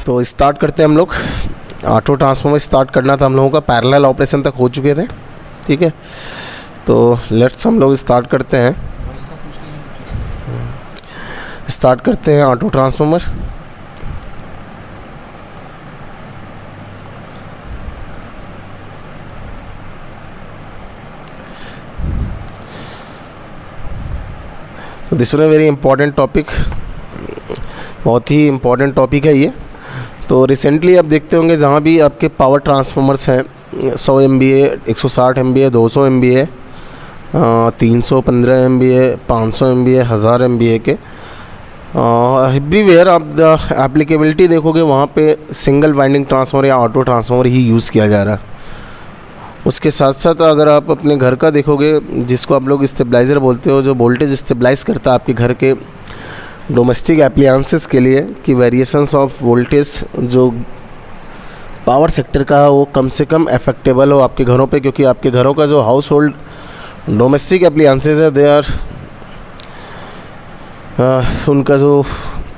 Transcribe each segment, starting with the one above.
तो स्टार्ट करते हैं हम लोग। ऑटो ट्रांसफार्मर स्टार्ट करना था हम लोगों का, पैरेलल ऑपरेशन तक हो चुके थे, ठीक है। तो लेट्स हम लोग स्टार्ट करते हैं ऑटो ट्रांसफार्मर। तो this one very important topic, बहुत ही इम्पॉर्टेंट टॉपिक है ये। तो रिसेंटली आप देखते होंगे जहाँ भी आपके पावर ट्रांसफार्मर्स हैं 100 MVA, 160 MVA, 200 MVA, 315 MVA, 500 MVA, 1000 MVA के एवरीवेयर आप द एप्लीकेबिलिटी देखोगे वहाँ पे सिंगल वाइंडिंग ट्रांसफार्मर या ऑटो ट्रांसफार्मर ही यूज़ किया जा रहा है। उसके साथ साथ अगर आप अपने घर का देखोगे, जिसको आप लोग स्टेबलाइज़र बोलते हो, जो वोल्टेज स्टेबलाइज करता है आपके घर के डोमेस्टिक एप्लायंसेस के लिए, कि वेरिएशंस ऑफ वोल्टेज जो पावर सेक्टर का है वो कम से कम अफेक्टेबल हो आपके घरों पे, क्योंकि आपके घरों का जो हाउस होल्ड डोमेस्टिक एप्लायंसेस है दे आर उनका जो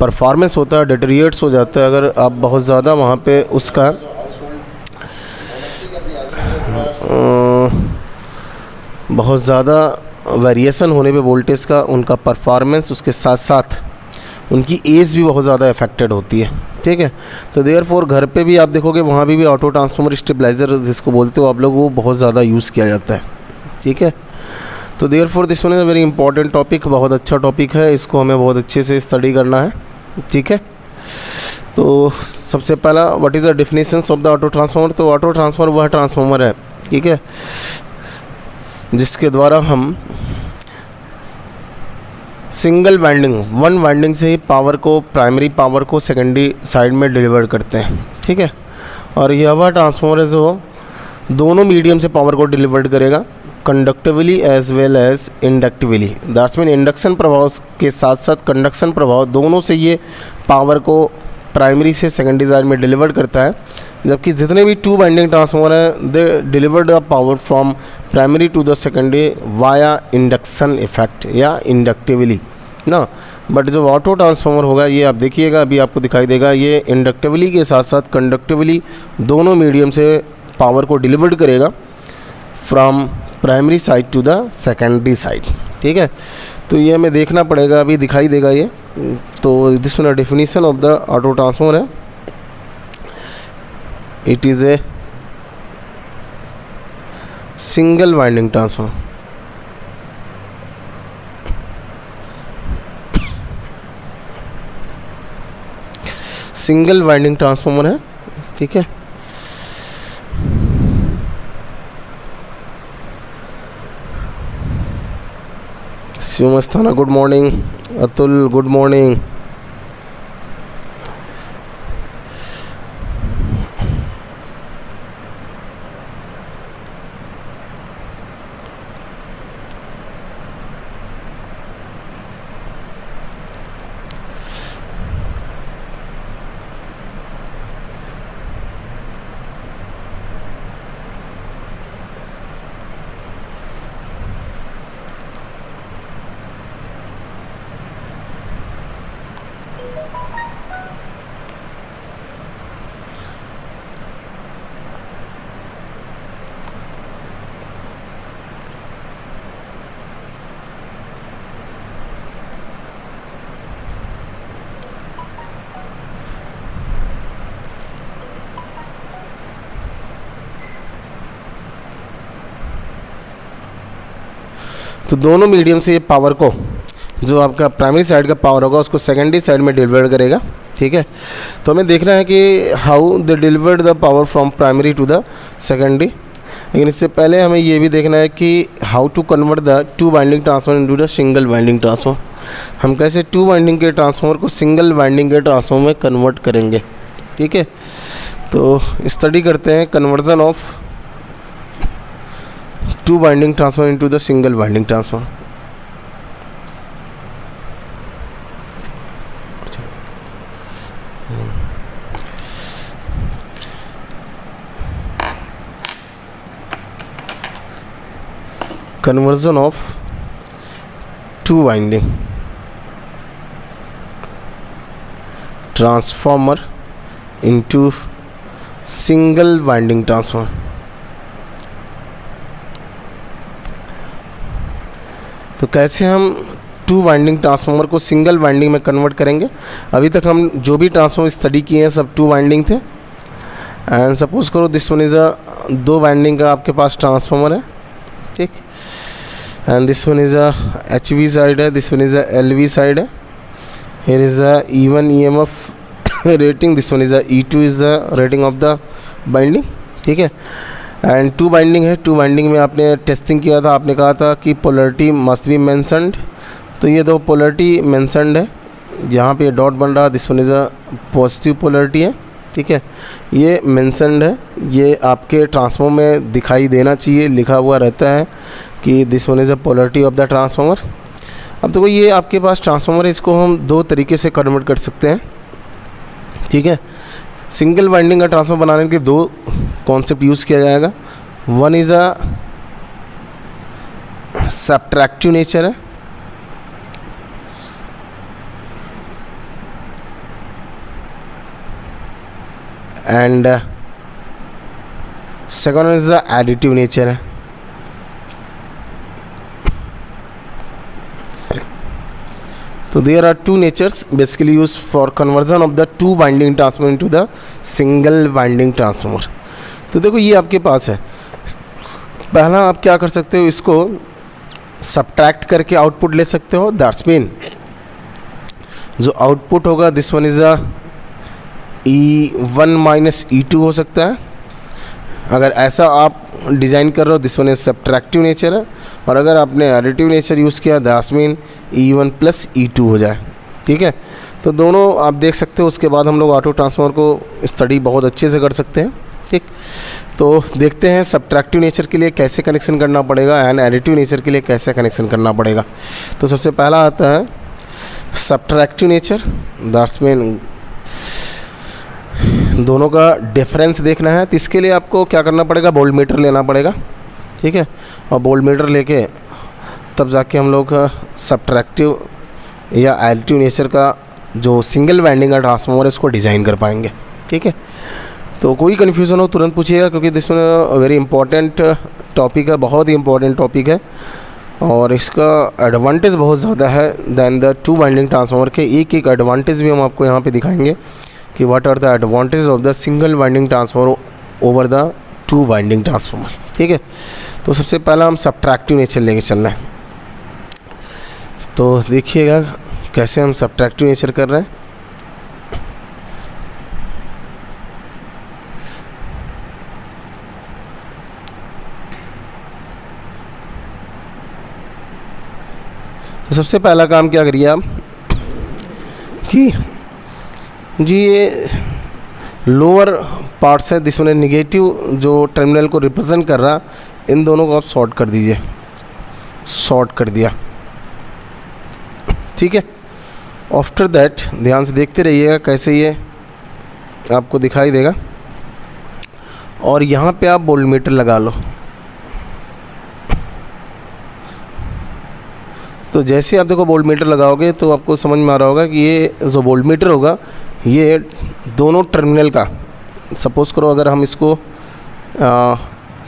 परफॉर्मेंस होता है डिटेरिएट्स हो जाता है अगर आप बहुत ज़्यादा वहाँ पे उसका बहुत ज़्यादा वेरिएशन होने पे वोल्टेज का, उनका परफॉर्मेंस, उसके साथ साथ उनकी एज भी बहुत ज़्यादा अफेक्टेड होती है, ठीक है। तो देयरफॉर घर पे भी आप देखोगे वहाँ भी ऑटो ट्रांसफार्मर स्टेबलाइज़र जिसको बोलते हो आप लोग, वो बहुत ज़्यादा यूज़ किया जाता है, ठीक है। तो therefore this one is a very important topic, बहुत अच्छा टॉपिक है, इसको हमें बहुत अच्छे से स्टडी करना है, ठीक है। तो सबसे पहला what is the definitions of the auto transformer. तो ऑटो ट्रांसफार्मर वह ट्रांसफार्मर है, ठीक है, जिसके द्वारा हम सिंगल वाइंडिंग, वन वाइंडिंग से ही पावर को, प्राइमरी पावर को सेकेंडरी साइड में डिलीवर करते हैं, ठीक है। और यह वह ट्रांसफार्मर है जो दोनों मीडियम से पावर को डिलीवर करेगा, conductively as well as inductively. That's mean induction प्रभाव के साथ साथ कंडक्शन प्रभाव दोनों से ये पावर को प्राइमरी से सेकेंडरी साइड में डिलीवर करता है। जबकि जितने भी टू वाइंडिंग ट्रांसफार्मर हैं they deliver the power from primary to the secondary via induction effect या इंडक्टिवली ना। बट जो ऑटो ट्रांसफार्मर होगा ये आप देखिएगा, अभी आपको दिखाई देगा, ये इंडक्टिवली के साथ साथ कंडक्टिवली दोनों मीडियम से पावर को डिलीवर करेगा from primary side to the secondary side, ठीक है। तो ये हमें देखना पड़ेगा, अभी दिखाई देगा ये। तो this one definition of the auto transformer है, it is a single winding transformer. Single winding transformer है, ठीक है। Shivam Asthana good morning, Atul good morning. तो दोनों मीडियम से ये पावर को, जो आपका प्राइमरी साइड का पावर होगा उसको सेकेंडरी साइड में डिलीवर करेगा, ठीक है। तो हमें देखना है कि how they delivered the power from primary to the secondary. लेकिन इससे पहले हमें ये भी देखना है कि how to convert the two winding transformer into the single winding transformer. हम कैसे टू वाइंडिंग के ट्रांसफार्मर को सिंगल वाइंडिंग के ट्रांसफार्मर में कन्वर्ट करेंगे, ठीक है। तो स्टडी करते हैं conversion of two winding transformer into the single winding transformer. conversion of two winding transformer into single winding transformer. तो कैसे हम टू वाइंडिंग ट्रांसफार्मर को सिंगल वाइंडिंग में कन्वर्ट करेंगे। अभी तक हम जो भी ट्रांसफार्मर स्टडी किए हैं सब टू वाइंडिंग थे। एंड सपोज करो दिस वन इज़ अ दो वाइंडिंग का आपके पास ट्रांसफार्मर है, ठीक। And this one is a H V side है, this one is a L V side है। Here is a E1 EMF rating, this one is a E2 is the rating of the binding, ठीक है। And two binding है, two binding में आपने testing किया था, आपने कहा था कि पोलरिटी मस्ट बी मेंशनड। तो ये दो पोलरिटी मेंशनड है, जहाँ पे डॉट बन रहा this one is a positive polarity है, ठीक है। ये मेंशनड है, ये आपके ट्रांसफॉर्मर में दिखाई देना चाहिए, लिखा हुआ रहता है कि this one is a polarity of the transformer. अब देखो ये आपके पास ट्रांसफॉर्मर है, इसको हम दो तरीके से कन्वर्ट कर सकते हैं, ठीक है। सिंगल वाइंडिंग का ट्रांसफॉर्मर बनाने के दो कॉन्सेप्ट यूज़ किया जाएगा। One is a subtractive nature है, and second is the additive nature है। तो there are two natures basically use for conversion of the two winding transformer into the single winding transformer. तो देखो ये आपके पास है, पहला आप क्या कर सकते हो, इसको सब्ट्रैक्ट करके आउटपुट ले सकते हो। दैट्स मीन जो आउटपुट होगा this one is a E1 minus E2 हो सकता है। अगर ऐसा आप डिज़ाइन कर रहे हो this one is subtractive nature है, और अगर आपने एडिटिव नेचर यूज़ किया that's mean E1 plus E2 हो जाए, ठीक है। तो दोनों आप देख सकते हो, उसके बाद हम लोग ऑटो ट्रांसफार्मर को स्टडी बहुत अच्छे से कर सकते हैं, ठीक। तो देखते हैं सब्ट्रैक्टिव नेचर के लिए कैसे कनेक्शन करना पड़ेगा एंड एडिटिव नेचर के लिए कैसे कनेक्शन करना पड़ेगा। तो सबसे पहला आता है सब्ट्रैक्टिव नेचर, दैट्स मीन दोनों का डिफरेंस देखना है। तो इसके लिए आपको क्या करना पड़ेगा, वोल्ट मीटर लेना पड़ेगा, ठीक है। और वोल्ट मीटर लेके तब जाके हम लोग सब्ट्रैक्टिव या एडिटिव नेचर का जो सिंगल वाइंडिंग का ट्रांसफार्मर है इसको डिज़ाइन कर पाएंगे, ठीक है। तो कोई कन्फ्यूज़न हो तुरंत पूछिएगा, क्योंकि this one very important topic है, बहुत ही इंपॉर्टेंट टॉपिक है, और इसका एडवांटेज बहुत ज़्यादा है than the two winding transformer के। एक एक एडवांटेज भी हम आपको यहाँ पे दिखाएंगे कि what are the advantage of the single winding transformer over the two winding transformer, ठीक है। तो सबसे पहला हम सब्ट्रैक्टिव नेचर लेके चल रहे हैं। तो देखिएगा कैसे हम सब्ट्रैक्टिव नेचर कर रहे हैं। तो सबसे पहला काम क्या करिए आप कि जी ये लोअर पार्ट्स है, दिस वन निगेटिव जो टर्मिनल को रिप्रेजेंट कर रहा, इन दोनों को आप शॉर्ट कर दीजिए, शॉर्ट कर दिया, ठीक है। आफ्टर दैट ध्यान से देखते रहिएगा कैसे ये आपको दिखाई देगा, और यहाँ पे आप वोल्ट मीटर लगा लो। तो जैसे आप देखो वोल्ट मीटर लगाओगे तो आपको समझ में आ रहा होगा कि ये जो वोल्ट मीटर होगा ये दोनों टर्मिनल का, सपोज़ करो अगर हम इसको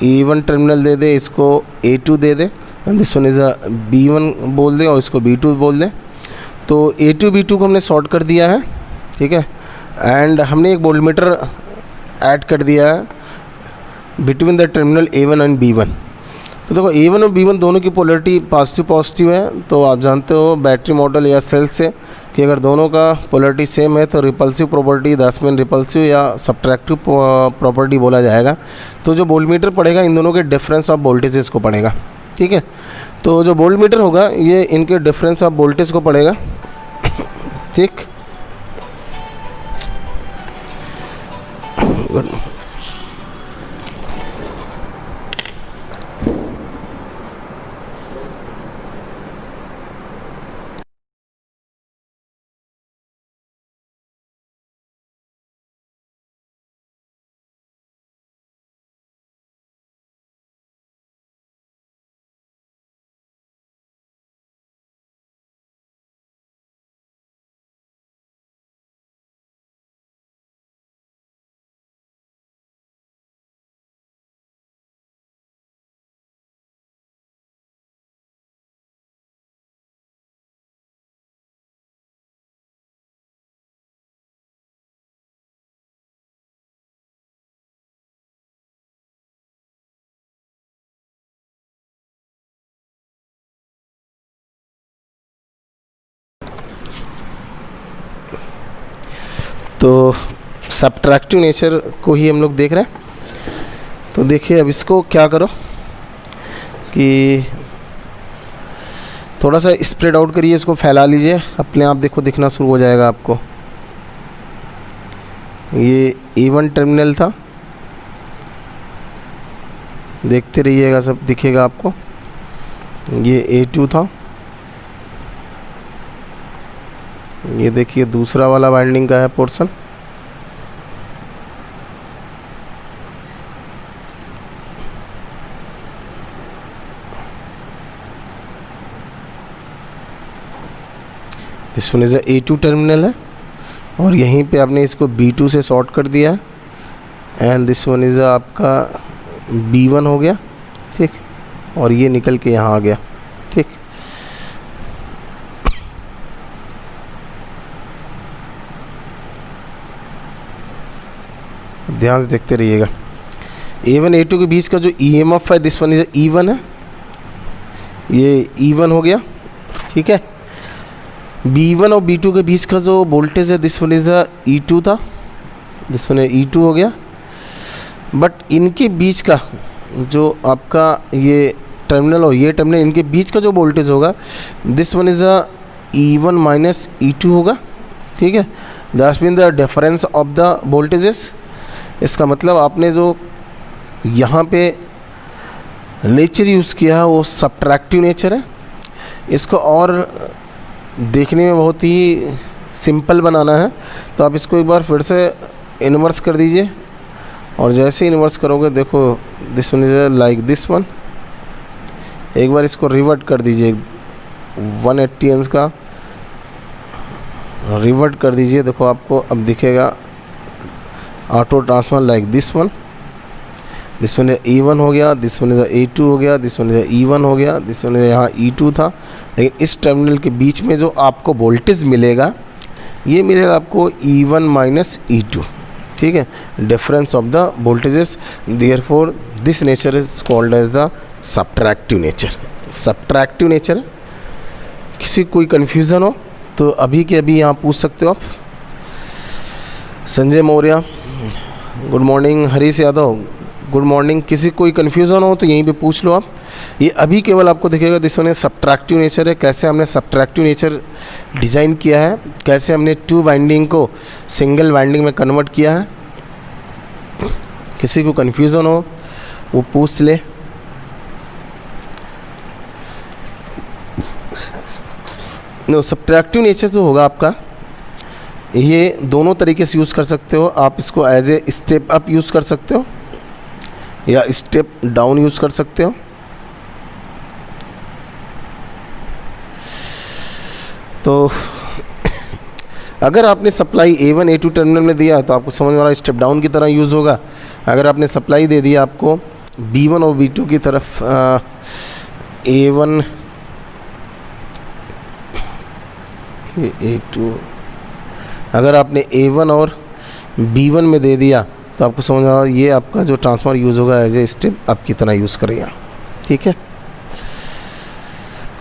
E1 टर्मिनल दे दे, इसको A2 they they, and this one is a B1 बोल दे और इसको B2 बोल दे, तो A2 B2 को हमने शॉर्ट कर दिया है, ठीक है। एंड हमने एक वोल्ट मीटर ऐड कर दिया है between the terminal A1 and B1। तो देखो A1 और B1 दोनों की पोलरिटी पॉजिटिव पॉजिटिव है। तो आप जानते हो बैटरी मॉडल या सेल से कि अगर दोनों का पोलरिटी सेम है तो repulsive property that's mean repulsive या सब्ट्रैक्टिव प्रॉपर्टी बोला जाएगा। तो जो वोल्ट मीटर पड़ेगा इन दोनों के डिफरेंस ऑफ वोल्टेजेस को पड़ेगा, ठीक है। तो जो वोल्ट मीटर होगा ये इनके डिफरेंस ऑफ वोल्टेज को पड़ेगा, ठीक। तो सब्ट्रैक्टिव नेचर को ही हम लोग देख रहे हैं। तो देखिए अब इसको क्या करो कि थोड़ा सा स्प्रेड आउट करिए, इसको फैला लीजिए, अपने आप देखो दिखना शुरू हो जाएगा आपको। ये A1 टर्मिनल था, देखते रहिएगा सब दिखेगा आपको। ये A2 था, ये देखिए दूसरा वाला वाइंडिंग का है portion. This one is a A2 terminal है और यहीं पे आपने इसको B2 से शॉर्ट कर दिया है एंड दिस वन इज़ आपका B1 हो गया, ठीक। और ये निकल के यहाँ आ गया, ठीक। ध्यान से देखते रहिएगा। A1 A2 के बीच का जो EMF है दिस वन इज E1 है, ये E1 हो गया, ठीक है। B1 और B2 के बीच का जो वोल्टेज है दिस वन इज E2 था, दिस वन E2 हो गया। बट इनके बीच का जो आपका ये टर्मिनल और ये टर्मिनल, इनके बीच का जो वोल्टेज होगा this one is E1 minus E2 होगा, ठीक है। That's mean the difference of the voltages. इसका मतलब आपने जो यहाँ पे नेचर यूज़ किया है वो सब्ट्रैक्टिव नेचर है। इसको और देखने में बहुत ही सिंपल बनाना है, तो आप इसको एक बार फिर से इन्वर्स कर दीजिए और जैसे इन्वर्स करोगे देखो this one is like this one. एक बार इसको रिवर्ट कर दीजिए, 180 अंश का रिवर्ट कर दीजिए, देखो आपको अब दिखेगा auto transfer like this one. This one E1 हो गया, दिस वन इज A2 हो गया, दिस वन इज E1 हो गया, दिस वन यहाँ E2 था। लेकिन इस टर्मिनल के बीच में जो आपको वोल्टेज मिलेगा ये मिलेगा आपको E1 माइनस E2, ठीक है। Difference of the voltages, therefore this nature is called as the subtractive nature. Subtractive nature है। किसी कोई कन्फ्यूज़न हो तो अभी के अभी यहाँ पूछ सकते हो आप। Sanjay Maurya good morning, Harish Yadav good morning. किसी कोई कन्फ्यूज़न हो तो यहीं पे पूछ लो आप। ये अभी केवल आपको दिखेगा दिस वन सब्ट्रैक्टिव नेचर है। कैसे हमने सब्ट्रैक्टिव नेचर डिज़ाइन किया है, कैसे हमने 2 वाइंडिंग को सिंगल वाइंडिंग में कन्वर्ट किया है। किसी को कन्फ्यूज़न हो वो पूछ ले। नो, सब्ट्रैक्टिव नेचर जो होगा आपका ये दोनों तरीके से यूज़ कर सकते हो। आप इसको as a step up use कर सकते हो या स्टेप डाउन यूज़ कर सकते हो। तो अगर आपने सप्लाई A1 A2 टर्मिनल में दिया तो आपको समझ में आ रहा है स्टेप डाउन की तरह यूज़ होगा। अगर आपने सप्लाई दे दिया आपको B1 और B2 की तरफ A1 A2, अगर आपने A1 और B1 में दे दिया तो आपको समझ आ रहा है ये आपका जो ट्रांसफार्मर यूज़ होगा एज ए स्टेप अप की तरह यूज़ करेगा, ठीक है।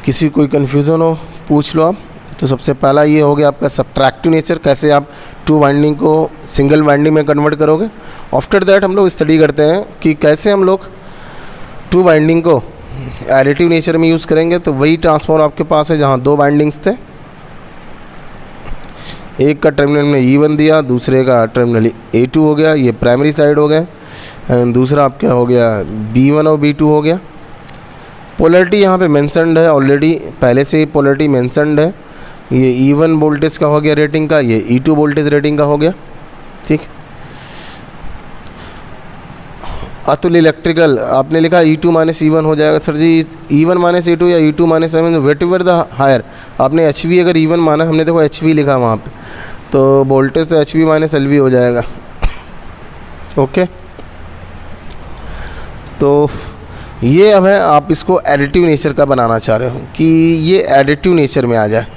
किसी कोई कन्फ्यूज़न हो पूछ लो आप। तो सबसे पहला ये हो गया आपका सब्ट्रैक्टिव नेचर, कैसे आप 2 वाइंडिंग को सिंगल वाइंडिंग में कन्वर्ट करोगे। आफ्टर दैट हम लोग स्टडी करते हैं कि कैसे हम लोग 2 वाइंडिंग को एडिटिव नेचर में यूज़ करेंगे। तो वही ट्रांसफार्मर आपके पास है जहाँ 2 वाइंडिंग्स थे, एक का टर्मिनल में E1 दिया, दूसरे का टर्मिनल A2 हो गया, ये प्राइमरी साइड हो गया, एंड दूसरा आपका हो गया B1 और B2 हो गया। पोलरिटी यहाँ पे मेंशनड है ऑलरेडी, पहले से ही पोलरिटी मेंशनड है। ये E1 वोल्टेज का हो गया रेटिंग का, ये E2 वोल्टेज रेटिंग का हो गया, ठीक। अतुल इलेक्ट्रिकल आपने लिखा E2 माइनस E1 हो जाएगा। सर जी E1 माइनस E2 या E2 minus E1 whatever the higher. आपने HV अगर E1 माना, हमने देखो HV लिखा वहाँ पे, तो वोल्टेज तो HV माइनस LV हो जाएगा, ओके। तो ये अब है, आप इसको एडिटिव नेचर का बनाना चाह रहे हो कि ये एडिटिव नेचर में आ जाए।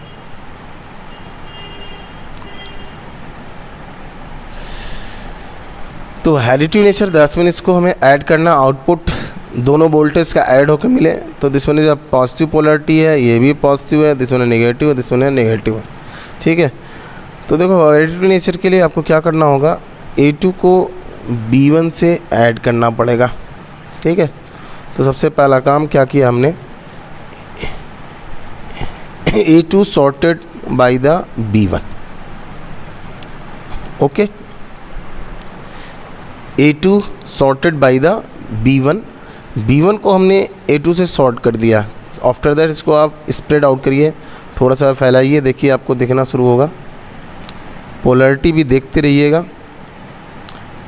तो एडिटिव नेचर दैट्स मीन इसको हमें ऐड करना, आउटपुट दोनों वोल्टेज का ऐड होकर मिले। तो this one is a positive polarity है, ये भी पॉजिटिव है, दिस वन है नेगेटिव है, दिस वन है नेगेटिव है, ठीक है। तो देखो एडिटिव नेचर के लिए आपको क्या करना होगा, A2 को B1 से ऐड करना पड़ेगा, ठीक है। तो सबसे पहला काम क्या किया हमने, A2 sorted by the B1, okay. A2 sorted by the B1 को हमने A2 से सॉर्ट कर दिया। आफ्टर दैट इसको आप स्प्रेड आउट करिए, थोड़ा सा फैलाइए, देखिए आपको दिखना शुरू होगा। पोलैरिटी भी देखते रहिएगा।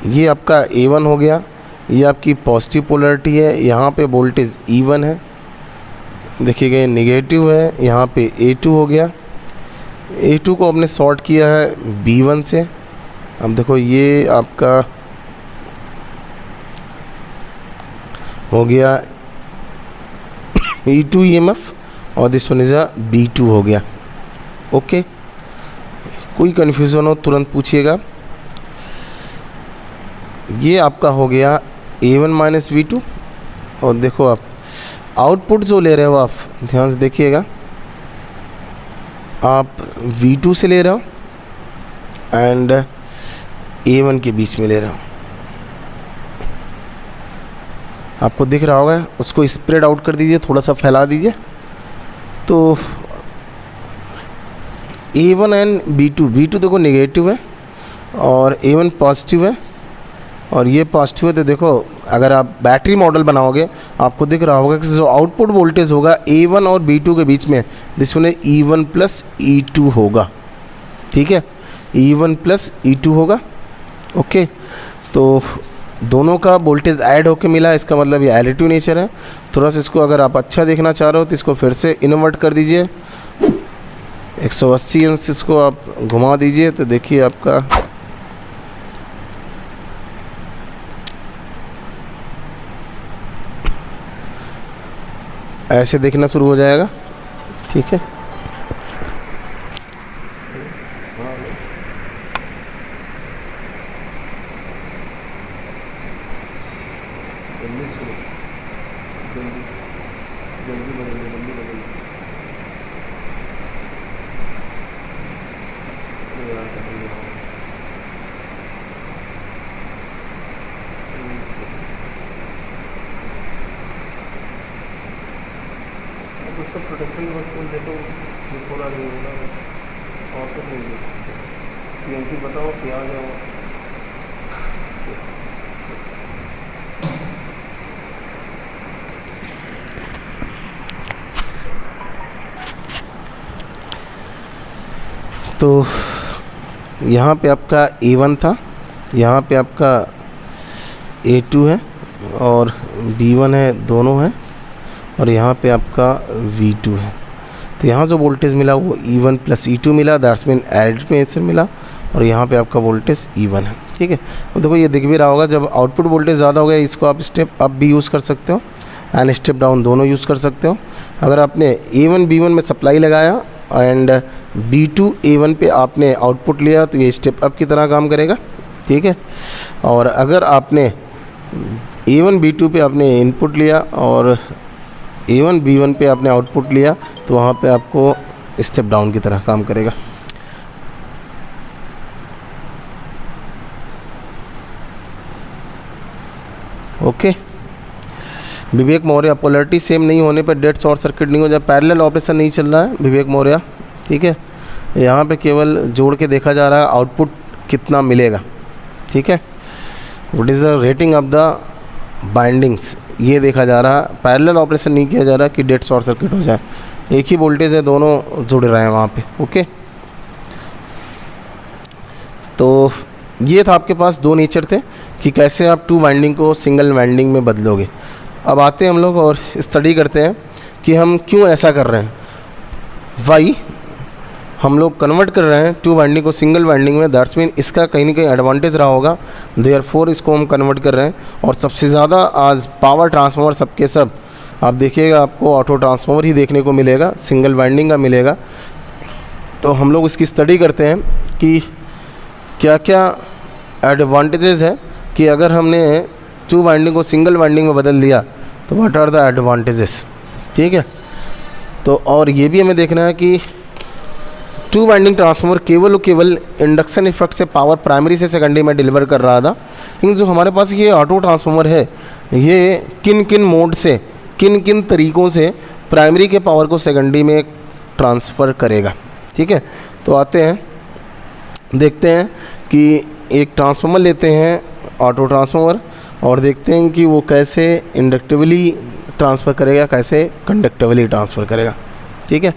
ये आपका A1 हो गया, ये आपकी पॉजिटिव पोलैरिटी है, यहाँ पे वोल्टेज E1 है, देखिएगा ये नेगेटिव है, यहाँ पे A2 हो गया। A2 को हमने सॉर्ट किया है B1 से। अब देखो ये आपका हो गया E2 EMF और this one is a B2 हो गया, ओके। कोई कन्फ्यूज़न हो तुरंत पूछिएगा। ये आपका हो गया A1 माइनस V2। और देखो आप आउटपुट जो ले रहे हो, आप ध्यान से देखिएगा, आप V2 से ले रहे हो एंड A1 के बीच में ले रहे हो, आपको दिख रहा होगा। उसको स्प्रेड आउट कर दीजिए, थोड़ा सा फैला दीजिए। तो A1 एंड B2 देखो नेगेटिव है और A1 पॉजिटिव है और ये पॉजिटिव है। तो देखो अगर आप बैटरी मॉडल बनाओगे आपको दिख रहा होगा कि जो आउटपुट वोल्टेज होगा A1 और B2 के बीच में, जिसमें E1 प्लस E2 होगा, ठीक है, E1 प्लस E2 होगा, ओके। तो दोनों का वोल्टेज ऐड होके मिला, इसका मतलब ये एडिटिव नेचर है। थोड़ा सा इसको अगर आप अच्छा देखना चाह रहे हो तो इसको फिर से इन्वर्ट कर दीजिए, 180 अंश इसको आप घुमा दीजिए। तो देखिए आपका ऐसे देखना शुरू हो जाएगा, ठीक है। जल्दी बदलिए। उसका प्रोटेक्शन बस तुम देखो जो थोड़ा नहीं होगा बस, और कुछ नहीं देख सकते। PNC बताओ क्या आ गया। तो यहाँ पे आपका A1 था, यहाँ पे आपका A2 है और B1 है, दोनों हैं, और यहाँ पे आपका V2 है। तो यहाँ जो वोल्टेज मिला वो E1 प्लस E2 मिला, दैट्स मीन एडिटिव नेचर मिला, और यहाँ पे आपका वोल्टेज E1 है, ठीक है। तो देखो ये दिख भी रहा होगा, जब आउटपुट वोल्टेज ज़्यादा हो गया इसको आप स्टेप अप भी यूज़ कर सकते हो एंड स्टेप डाउन दोनों यूज़ कर सकते हो। अगर आपने A1 B1 में सप्लाई लगाया एंड B2 A1 पे आपने आउटपुट लिया तो ये स्टेप अप की तरह काम करेगा, ठीक है। और अगर आपने A1 B2 पे आपने इनपुट लिया और A1 B1 पे आपने आउटपुट लिया तो वहाँ पे आपको स्टेप डाउन की तरह काम करेगा। ओके, विवेक मौर्य, पोलैरिटी सेम नहीं होने पर डेड शॉर्ट सर्किट नहीं हो जाए, पैरेलल ऑपरेशन नहीं चल रहा है विवेक मौर्य, ठीक है। यहाँ पे केवल जोड़ के देखा जा रहा है आउटपुट कितना मिलेगा, ठीक है। What is the rating of the bindings, ये देखा जा रहा है, पैरेलल ऑपरेशन नहीं किया जा रहा कि डेड शॉर्ट सर्किट हो जाए। एक ही वोल्टेज है, दोनों जुड़ रहे हैं वहाँ पे, ओके। तो ये था आपके पास दो नेचर थे कि कैसे आप टू वाइंडिंग को सिंगल वाइंडिंग में बदलोगे। अब आते हैं हम लोग और स्टडी करते हैं कि हम क्यों ऐसा कर रहे हैं, वाई हम लोग कन्वर्ट कर रहे हैं टू वाइंडिंग को सिंगल वाइंडिंग में, दैट्स मीन इसका कहीं ना कहीं एडवांटेज रहा होगा, देयरफॉर इसको हम कन्वर्ट कर रहे हैं। और सबसे ज़्यादा आज पावर ट्रांसफार्मर सबके सब आप देखिएगा आपको ऑटो ट्रांसफार्मर ही देखने को मिलेगा, सिंगल वाइंडिंग का मिलेगा। तो हम लोग इसकी स्टडी करते हैं कि क्या क्या एडवांटेजेस है कि अगर हमने टू वाइंडिंग को सिंगल वाइंडिंग में बदल दिया तो व्हाट आर द एडवांटेजेस, ठीक है। तो और ये भी हमें देखना है कि टू वाइंडिंग ट्रांसफार्मर केवल इंडक्शन इफेक्ट से पावर प्राइमरी से सेकेंडरी में डिलीवर कर रहा था, लेकिन जो हमारे पास ये ऑटो ट्रांसफार्मर है ये किन किन मोड से, किन किन तरीक़ों से प्राइमरी के पावर को सेकेंडरी में ट्रांसफ़र करेगा। ठीक है, तो आते हैं देखते हैं कि एक ट्रांसफार्मर लेते हैं ऑटो ट्रांसफार्मर और देखते हैं कि वो कैसे इंडक्टिवली ट्रांसफ़र करेगा, कैसे कंडक्टिवली ट्रांसफ़र करेगा। ठीक है,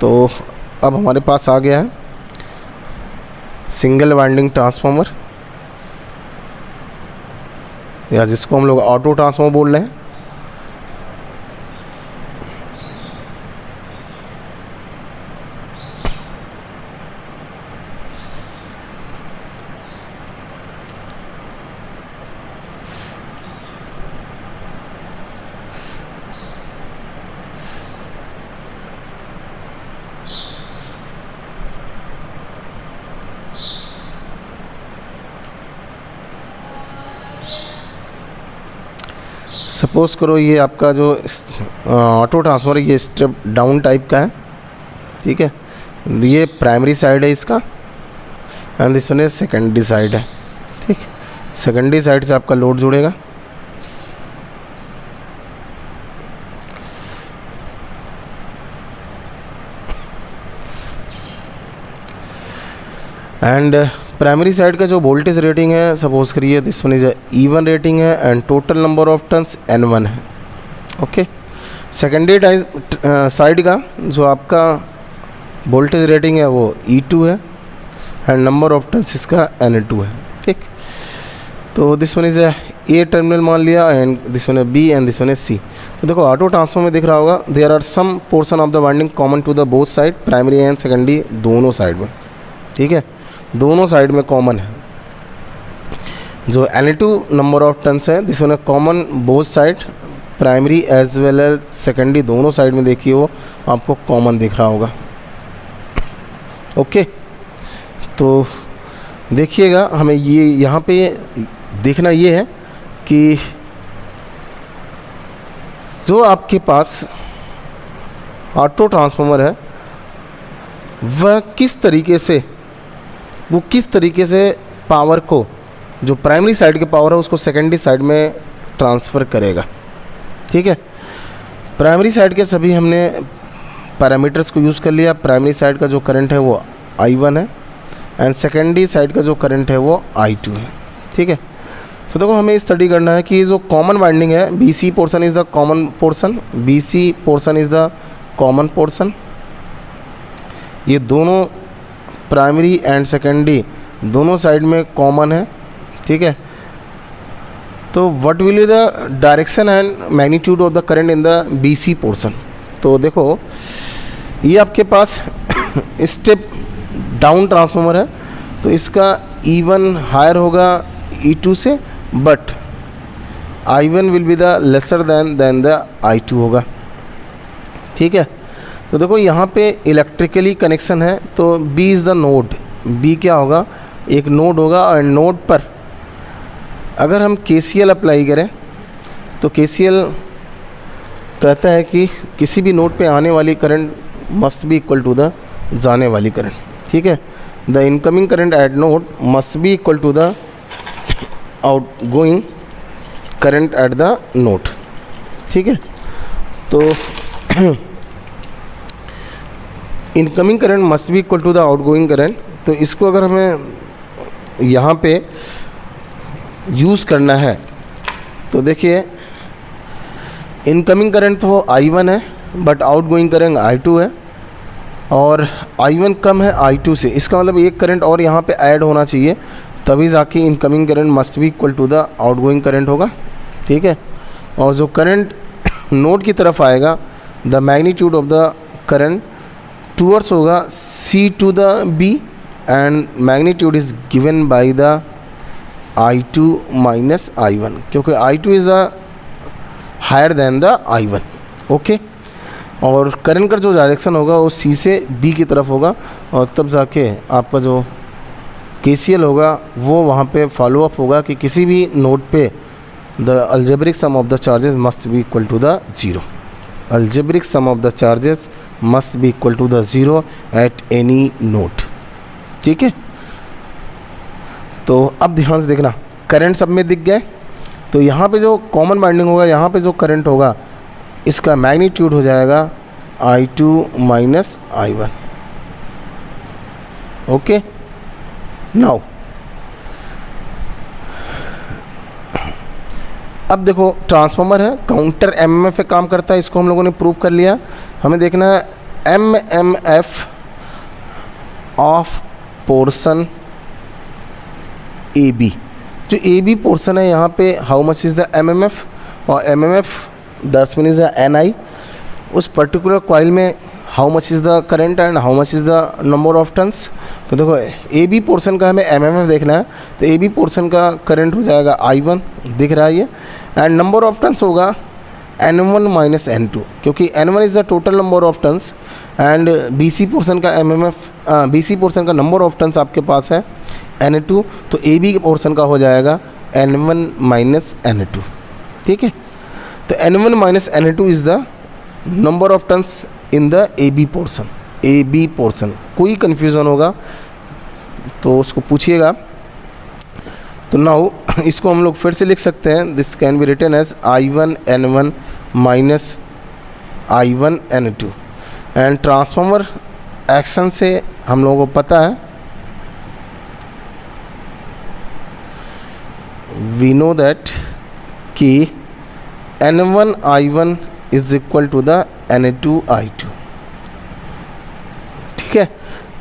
तो अब हमारे पास आ गया है सिंगल वाइंडिंग ट्रांसफार्मर, या जिसको हम लोग ऑटो ट्रांसफार्मर बोल रहे हैं। सपोज़ करो ये आपका जो ऑटो ट्रांसफार्मर ये स्टेप डाउन टाइप का है। ठीक है, ये प्राइमरी साइड है इसका एंड दिस वन है सेकेंडरी साइड है। ठीक, सेकेंडरी साइड से आपका लोड जुड़ेगा एंड प्राइमरी साइड का जो वोल्टेज रेटिंग है, सपोज करिए this one is E1 rating है and total number of turns N1 है। ओके, सेकेंडरी साइड का जो आपका वोल्टेज रेटिंग है वो E2 है एंड नंबर ऑफ टर्न्स इसका N2 है। ठीक, तो this one is A terminal मान लिया एंड दिस वन है B एंड दिस वन है C। तो देखो ऑटो ट्रांसफार्मर में दिख रहा होगा there are some portion of the winding common to the both side, primary and secondary दोनों साइड में। ठीक है, दोनों साइड में कॉमन है। जो N2 नंबर ऑफ टर्न्स है दिस वन है common both side, primary as well as secondary दोनों साइड में देखिए वो आपको कॉमन दिख रहा होगा। ओके, तो देखिएगा हमें ये यहाँ पे देखना ये है कि जो आपके पास ऑटो ट्रांसफार्मर है वह किस तरीके से पावर को, जो प्राइमरी साइड के पावर है उसको सेकेंडरी साइड में ट्रांसफ़र करेगा। ठीक है, प्राइमरी साइड के सभी हमने पैरामीटर्स को यूज़ कर लिया। प्राइमरी साइड का जो करंट है वो I1 है एंड सेकेंडरी साइड का जो करंट है वो I2 है। ठीक है, तो देखो हमें स्टडी करना है कि जो कॉमन वाइंडिंग है BC portion is the common portion, BC portion is the common portion. ये दोनों प्राइमरी एंड सेकेंडरी दोनों साइड में कॉमन है। ठीक है, तो what will be the direction and magnitude of the current in the BC portion. तो देखो ये आपके पास स्टेप डाउन ट्रांसफार्मर है तो इसका E1 हायर होगा E2 से, but I1 will be the lesser than the I2 होगा। ठीक है, तो देखो यहाँ पे इलेक्ट्रिकली कनेक्शन है तो B is the node, B क्या होगा, एक नोड होगा और नोड पर अगर हम KCL अप्लाई करें तो KCL कहता है कि किसी भी नोड पे आने वाली current must be equal to the जाने वाली करंट। ठीक है, the incoming current at node must be equal to the outgoing current at the node. ठीक है, तो incoming current must be equal to the outgoing current. तो इसको अगर हमें यहाँ पे यूज़ करना है तो देखिए इनकमिंग करंट तो I1 है बट आउटगोइंग करंट I2 है और I1 कम है I2 से, इसका मतलब एक करंट और यहाँ पे ऐड होना चाहिए तभी जाके incoming current must be equal to the outgoing current होगा। ठीक है, और जो करंट नोड की तरफ आएगा the magnitude of the current towards होगा C to the B and magnitude is given by the I2 minus I1, क्योंकि I2 is the higher than the I1। Okay, और करंट का जो डायरेक्शन होगा वो C से B की तरफ होगा और तब जाके आपका जो KCL होगा वो वहाँ पे फॉलो अप होगा कि किसी भी नोड पे the algebraic sum of the charges must be equal to the 0। Algebraic sum of the charges must be equal to the 0 at any node. ठीक है, तो अब ध्यान से देखना, करंट सब में दिख गए। तो यहाँ पे जो कॉमन वाइंडिंग होगा, यहाँ पे जो करंट होगा इसका मैग्नीट्यूड हो जाएगा I2 minus I1। Okay, now अब देखो ट्रांसफार्मर है, काउंटर एमएमएफ पे काम करता है, इसको हम लोगों ने प्रूव कर लिया। हमें देखना है MMF of portion A B. जो ए बी पोर्शन है यहाँ पे how much is the MMF, और MMF that's mean is the NI. उस पर्टिकुलर कॉइल में how much is the current and how much is the number of turns. तो देखो ए B portion का हमें एमएमएफ देखना है, तो ए बी पोर्शन का करंट हो जाएगा I1, दिख रहा है ये, एंड नंबर ऑफ टर्न्स होगा N1 माइनस N2, क्योंकि N1 is the total number of turns and BC portion का एमएमएफ, BC पोर्शन का नंबर ऑफ टर्न्स आपके पास है N2, तो ए बी पोर्शन का हो जाएगा N1 माइनस N2। ठीक है, तो N1 minus N2 is the number of turns in the A B portion. A B portion, कोई कन्फ्यूज़न होगा तो उसको पूछिएगा। तो नाउ इसको हम लोग फिर से लिख सकते हैं, this can be written as I1 N1 minus I1 N2। And transformer action से हम लोगों को पता है, वी नो दैट कि N1 I1 is equal to the N2 I2। ठीक है,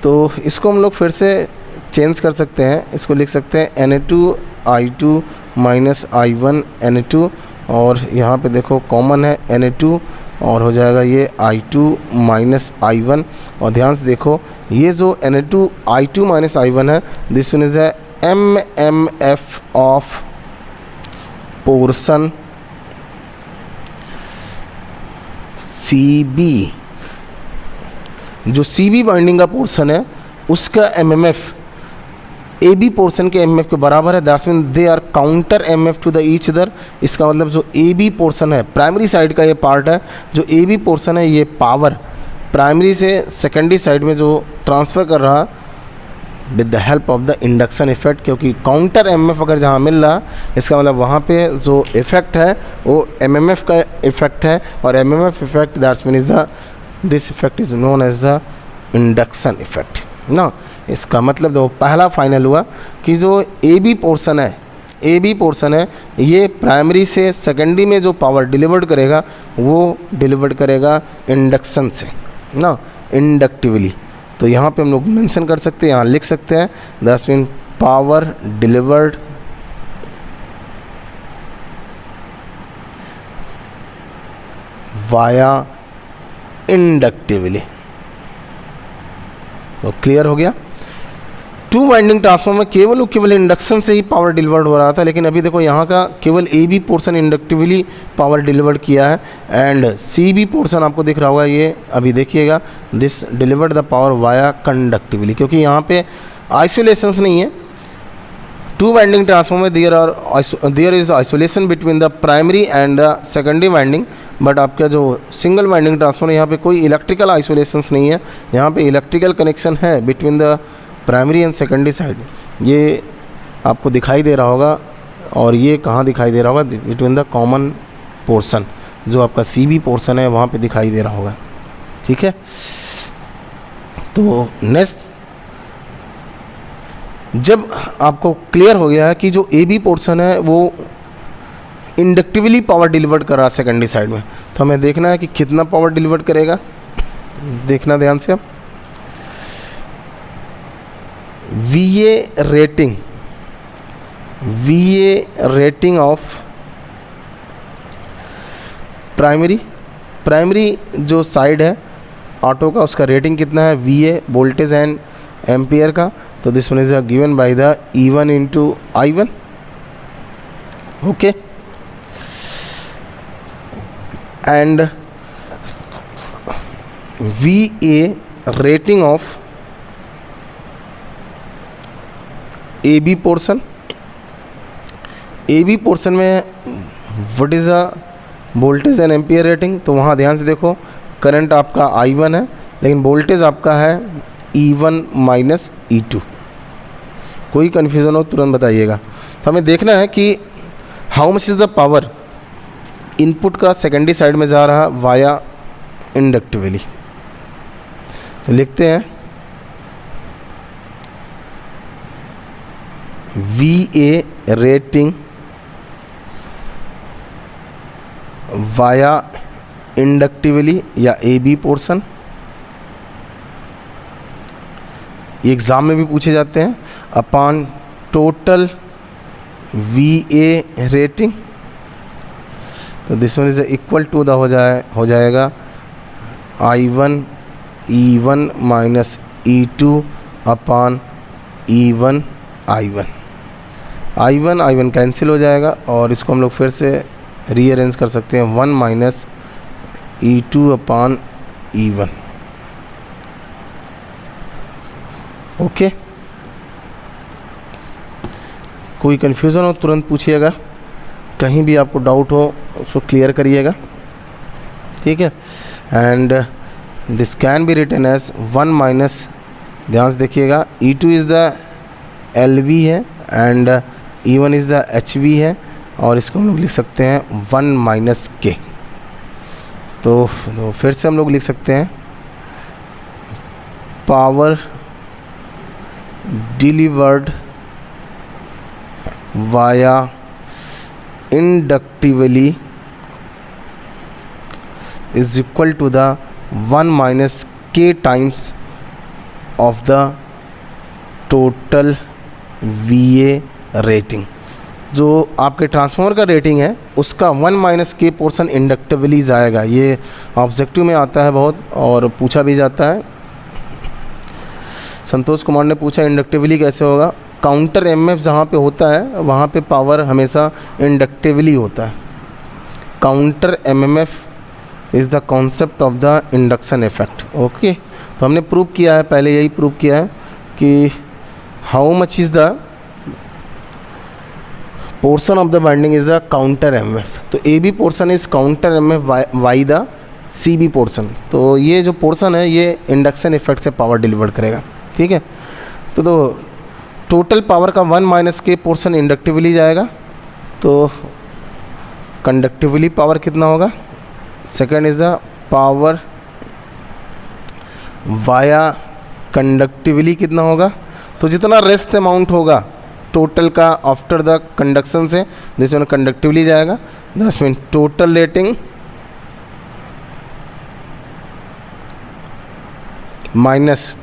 तो इसको हम लोग फिर से चेंज कर सकते हैं, इसको लिख सकते हैं N2 I2 minus I1 N2, और यहाँ पे देखो कॉमन है N2 और हो जाएगा ये I2 माइनस I1। और ध्यान से देखो ये जो N2 I2 माइनस I1 है, this one is a MMF of portion CB। जो CB बाइंडिंग का पोर्शन है उसका एमएमएफ AB पोर्शन के एमएमएफ के बराबर है, that's mean they are counter MMF to the each other. इसका मतलब जो AB पोर्शन है, प्राइमरी साइड का ये पार्ट है, जो AB पोर्शन है ये पावर प्राइमरी से सेकेंडरी साइड में जो ट्रांसफ़र कर रहा with the help of the induction effect, क्योंकि काउंटर एमएमएफ अगर जहाँ मिल रहा इसका मतलब वहाँ पे जो इफेक्ट है वो एमएमएफ का इफेक्ट है, और MMF effect that's mean is the this effect is known as the induction effect ना। इसका मतलब वो पहला फाइनल हुआ कि जो AB पोर्शन है, AB पोर्शन है ये प्राइमरी से सेकेंडरी में जो पावर डिलीवर्ड करेगा वो डिलीवर्ड करेगा इंडक्शन से ना, इंडक्टिवली। तो यहाँ पे हम लोग मेंशन कर सकते हैं, यहाँ लिख सकते हैं that's mean power delivered via inductively. तो क्लियर हो गया। टू वाइंडिंग ट्रांसफार्मर केवल इंडक्शन से ही पावर डिलीवर्ड हो रहा था, लेकिन अभी देखो यहाँ का केवल AB portion inductively power delivered किया है, एंड CB पोर्शन आपको दिख रहा होगा ये, अभी देखिएगा this delivered the power via conductively, क्योंकि यहाँ पे आइसोलेशंस नहीं है। Two winding transformer there is isolation between the primary and the secondary winding, but आपका जो सिंगल वाइंडिंग ट्रांसफार्मर यहाँ पे कोई इलेक्ट्रिकल आइसोलेशंस नहीं है, यहाँ पे इलेक्ट्रिकल कनेक्शन है between the primary and secondary side. ये आपको दिखाई दे रहा होगा, और ये कहाँ दिखाई दे रहा होगा, बिटवीन द कॉमन पोर्शन जो आपका CB पोर्शन है वहाँ पे दिखाई दे रहा होगा। ठीक है, तो नेक्स्ट जब आपको क्लियर हो गया है कि जो AB पोर्शन है वो इंडक्टिवली पावर डिलीवर्ड कर रहा है सेकेंडरी साइड में, तो हमें देखना है कि कितना पावर डिलीवर्ड करेगा। देखना ध्यान से अब VA रेटिंग ऑफ प्राइमरी जो साइड है ऑटो का उसका रेटिंग कितना है VA वोल्टेज एंड एम्पियर का, तो this one is given by the E1 into I1। Okay, and VA rating of AB portion में what is the voltage and ampere rating, तो वहाँ ध्यान से देखो करंट आपका I1 है, लेकिन वोल्टेज आपका है E1 माइनस E2। कोई कन्फ्यूज़न हो तुरंत बताइएगा। तो हमें देखना है कि how much is the power input का सेकेंडरी साइड में जा रहा वाया इंडक्टिवली। तो लिखते हैं VA रेटिंग वाया इंडक्टिवली या AB पोर्शन। एग्ज़ाम में भी पूछे जाते हैं अपॉन टोटल VA रेटिंग। तो this one is equal to the हो जाएगा I1 E1 minus E2 upon E1 I1 cancel हो जाएगा और इसको हम लोग फिर से रीअरेंज कर सकते हैं 1 minus E2 upon E1। Okay, कोई कन्फ्यूज़न हो तुरंत पूछिएगा, कहीं भी आपको डाउट हो उसको क्लियर करिएगा, ठीक है। And this can be written as 1 minus, ध्यान से देखिएगा, E2 इज़ द LV है and E1 is the HV है, और इसको हम लोग लिख सकते हैं 1 माइनस K। तो फिर से हम लोग लिख सकते हैं power delivered via inductively is equal to the 1 minus K times of the total VA rating. जो आपके ट्रांसफार्मर का रेटिंग है उसका 1 माइनस K पोर्शन इंडक्टिवली जाएगा। ये ऑब्जेक्टिव में आता है बहुत और पूछा भी जाता है। संतोष कुमार ने पूछा इंडक्टिवली कैसे होगा। काउंटर MF जहाँ पे होता है वहाँ पे पावर हमेशा इंडक्टिवली होता है। Counter MMF is the concept of the induction effect. Okay, तो हमने प्रूव किया है, पहले यही प्रूव किया है कि how much is the portion of the winding is the counter MF। तो AB portion is counter MF why the CB portion. तो ये जो पोर्शन है ये इंडक्शन इफेक्ट से पावर डिलीवर करेगा, ठीक है। तो टोटल पावर का 1 माइनस K पोर्शन इंडक्टिवली जाएगा, तो कंडक्टिवली पावर कितना होगा। Second is the power via conductively कितना होगा। तो जितना रेस्ट अमाउंट होगा टोटल का आफ्टर द कंडक्शन से जिस में कंडक्टिवली जाएगा, दस mean total rating minus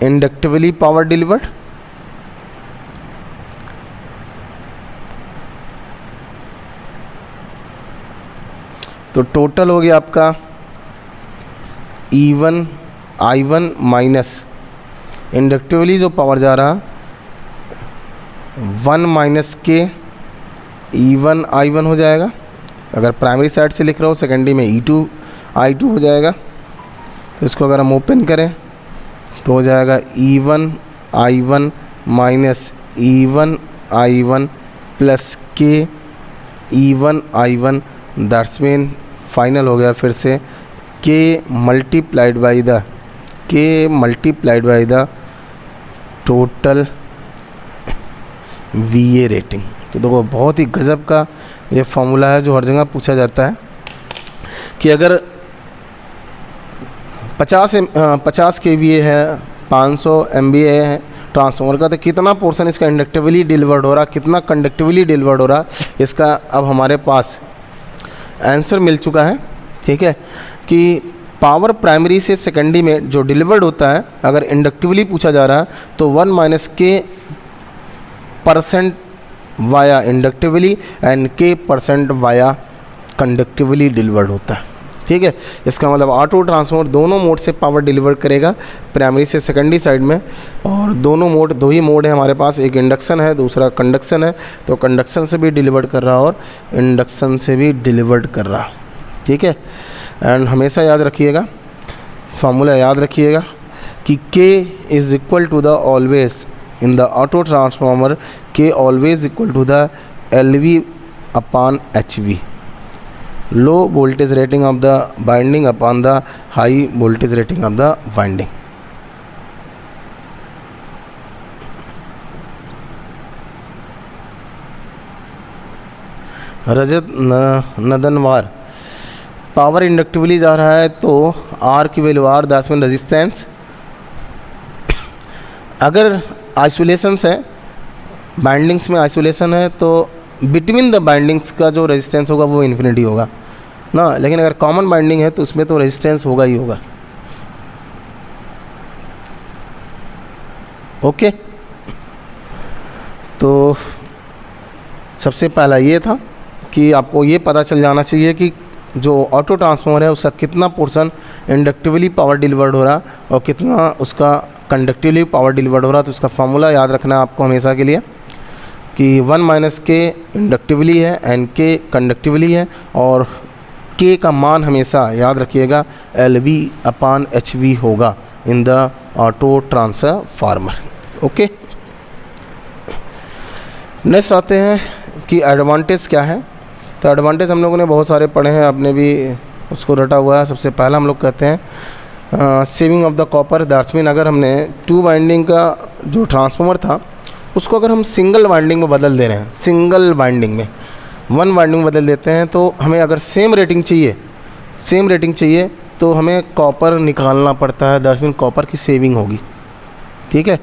inductively power delivered. तो टोटल हो गया आपका E1 I1 माइनस इंडक्टिवली जो पावर जा रहा 1 माइनस K E1 I1 हो जाएगा। अगर प्राइमरी साइड से लिख रहा हो सेकेंडरी में E2 I2 हो जाएगा। तो इसको अगर हम ओपन करें तो हो जाएगा E1 I1 minus E1 I1 plus K E1 I1, that's mean final हो गया फिर से K multiplied by the total VA rating. तो देखो बहुत ही गजब का ये फॉर्मूला है जो हर जगह पूछा जाता है कि अगर 50 kVA है, 500 MVA है ट्रांसफार्मर का, तो कितना पोर्शन इसका इंडक्टिवली डिलीवर्ड हो रहा, कितना कंडक्टिवली डिलीवर्ड हो रहा, इसका अब हमारे पास आंसर मिल चुका है, ठीक है। कि पावर प्राइमरी से सेकेंडरी में जो डिलीवर्ड होता है अगर इंडक्टिवली पूछा जा रहा है तो 1 minus K percent via inductively and K percent via conductively delivered होता है, ठीक है। इसका मतलब ऑटो ट्रांसफार्मर दोनों मोड से पावर डिलीवर करेगा, प्राइमरी से सेकेंडरी साइड में। और दो ही मोड है हमारे पास, एक इंडक्शन है दूसरा कंडक्शन है। तो कंडक्शन से भी डिलीवर्ड कर रहा और इंडक्शन से भी डिलीवर्ड कर रहा, ठीक है। एंड हमेशा याद रखिएगा, फार्मूला याद रखिएगा कि K is equal to the always in the auto transformer, K always equal to the LV upon HV। Low voltage rating of the binding upon the high voltage rating of the winding. Rajat Nadanwar, power inductively जा रहा है तो R की value R, that's mean resistance. अगर isolations है, bindings में isolation है, तो बिटवीन द बाइंडिंग्स का जो रेजिस्टेंस होगा वो इन्फिनिटी होगा ना, लेकिन अगर कॉमन बाइंडिंग है तो उसमें तो रेजिस्टेंस होगा ही होगा। ओके, तो सबसे पहला ये था कि आपको ये पता चल जाना चाहिए कि जो ऑटो ट्रांसफार्मर है उसका कितना पोर्शन इंडक्टिवली पावर डिलीवर्ड हो रहा और कितना उसका कंडक्टिवली पावर डिलीवर्ड हो रहा। तो उसका फार्मूला याद रखना है आपको हमेशा के लिए कि 1 माइनस के इंडक्टिवली है एंड के कंडक्टिवली है, और के का मान हमेशा याद रखिएगा LV अपान HV होगा इन the auto transformer. Okay, next आते हैं कि एडवांटेज क्या है। तो एडवांटेज हम लोगों ने बहुत सारे पढ़े हैं, आपने भी उसको रटा हुआ है। सबसे पहला हम लोग कहते हैं saving of the copper, that's mean अगर हमने 2 वाइंडिंग का जो ट्रांसफार्मर था उसको अगर हम सिंगल वाइंडिंग में बदल दे रहे हैं, सिंगल वाइंडिंग में 1 वाइंडिंग बदल देते हैं, तो हमें अगर सेम रेटिंग चाहिए तो हमें कॉपर निकालना पड़ता है, दैट्स मीन कॉपर की सेविंग होगी। ठीक है,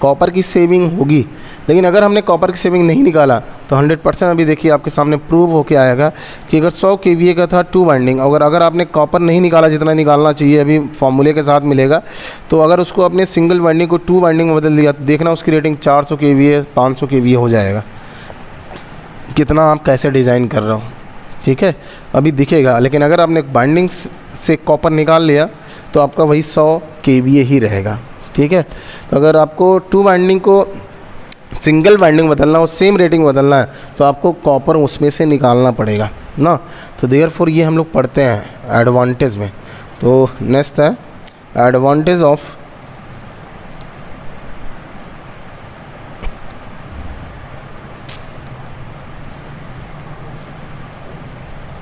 कॉपर की सेविंग होगी। लेकिन अगर हमने कॉपर की सेविंग नहीं निकाला तो 100% अभी देखिए आपके सामने प्रूव होके आएगा कि अगर 100 kVA का था 2 वाइंडिंग, अगर आपने कॉपर नहीं निकाला जितना निकालना चाहिए, अभी फॉर्मूले के साथ मिलेगा, तो अगर उसको अपने सिंगल वाइंडिंग को 2 वाइंडिंग में बदल दिया तो देखना उसकी रेटिंग 400 kVA 500 kVA हो जाएगा। कितना आप कैसे डिज़ाइन कर रहे हो, ठीक है, अभी दिखेगा। लेकिन अगर आपने बाइंडिंग से कॉपर निकाल लिया तो आपका वही 100 kVA ही रहेगा। ठीक है, तो अगर आपको 2 वाइंडिंग को सिंगल वाइंडिंग बदलना और सेम रेटिंग बदलना है तो आपको कॉपर उसमें से निकालना पड़ेगा ना। तो देयरफॉर ये हम लोग पढ़ते हैं एडवांटेज में। तो नेक्स्ट है advantage of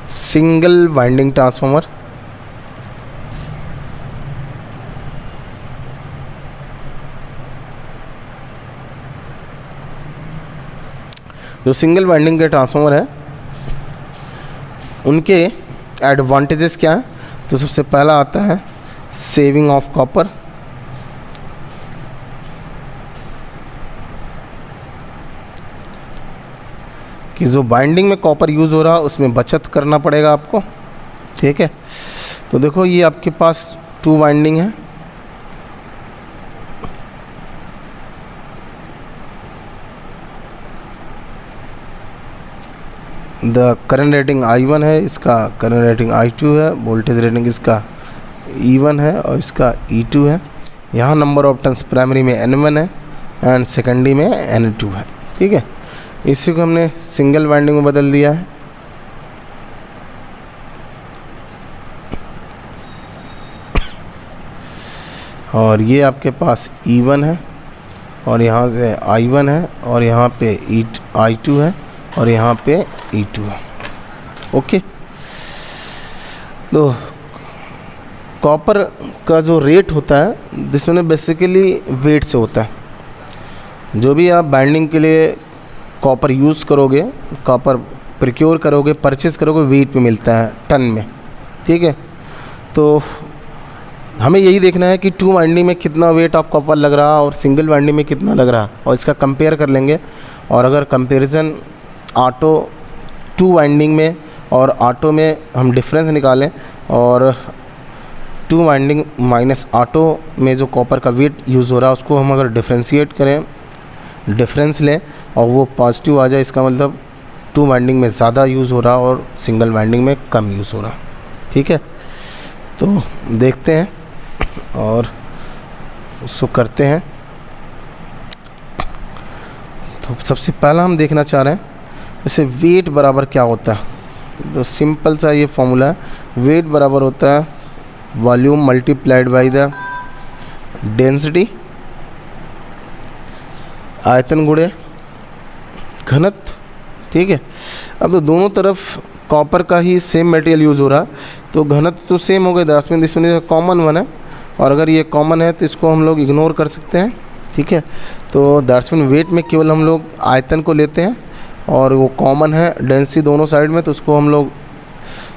single winding transformer. जो सिंगल वाइंडिंग के ट्रांसफार्मर है उनके एडवांटेजेस क्या हैं। तो सबसे पहला आता है सेविंग ऑफ कॉपर। कि जो बाइंडिंग में कॉपर यूज़ हो रहा है उसमें बचत करना पड़ेगा आपको। ठीक है, तो देखो ये आपके पास 2 वाइंडिंग है, द करंट रेटिंग I1 है, इसका करंट रेटिंग I2 है, वोल्टेज रेटिंग इसका E1 है और इसका E2 है। यहाँ नंबर ऑफ टर्न्स प्राइमरी में N1 है एंड सेकेंडरी में N2 है। ठीक है, इसी को हमने सिंगल वाइंडिंग में बदल दिया है। और ये आपके पास E1 है और यहाँ से I1 है और यहाँ पे I2 है और यहाँ पे E2 है। ओके, तो कॉपर का जो रेट होता है जिसमें बेसिकली वेट से होता है। जो भी आप बाइंडिंग के लिए कॉपर यूज़ करोगे, कॉपर प्रिक्योर करोगे, परचेज़ करोगे, वेट पे मिलता है, टन में। ठीक है, तो हमें यही देखना है कि 2 वाइंडिंग में कितना वेट ऑफ कॉपर लग रहा और सिंगल वाइंडिंग में कितना लग रहा, और इसका कंपेयर कर लेंगे। और अगर कंपैरिजन ऑटो 2 वाइंडिंग में और ऑटो में हम डिफरेंस निकालें और 2 वाइंडिंग माइनस ऑटो में जो कॉपर का वेट यूज़ हो रहा है उसको हम अगर डिफ्रेंशिएट करें, डिफरेंस लें और वो पॉजिटिव आ जाए, इसका मतलब 2 वाइंडिंग में ज़्यादा यूज़ हो रहा और सिंगल वाइंडिंग में कम यूज़ हो रहा। ठीक है, तो देखते हैं और उसको करते हैं। तो सबसे पहला हम देखना चाह रहे हैं जैसे वेट बराबर क्या होता है। तो सिंपल सा ये फॉर्मूला है, वेट बराबर होता है volume multiplied by the density, आयतन गुणे घनत्व। ठीक है, अब तो दोनों तरफ कॉपर का ही सेम मटेरियल यूज़ हो रहा है, तो घनत्व तो सेम हो गए, that's mean this one is common one है, और अगर ये कॉमन है तो इसको हम लोग इग्नोर कर सकते हैं, ठीक है। तो दैट्स मीन वेट में केवल हम लोग आयतन को लेते हैं, और वो कॉमन है डेंसिटी दोनों साइड में, तो उसको हम लोग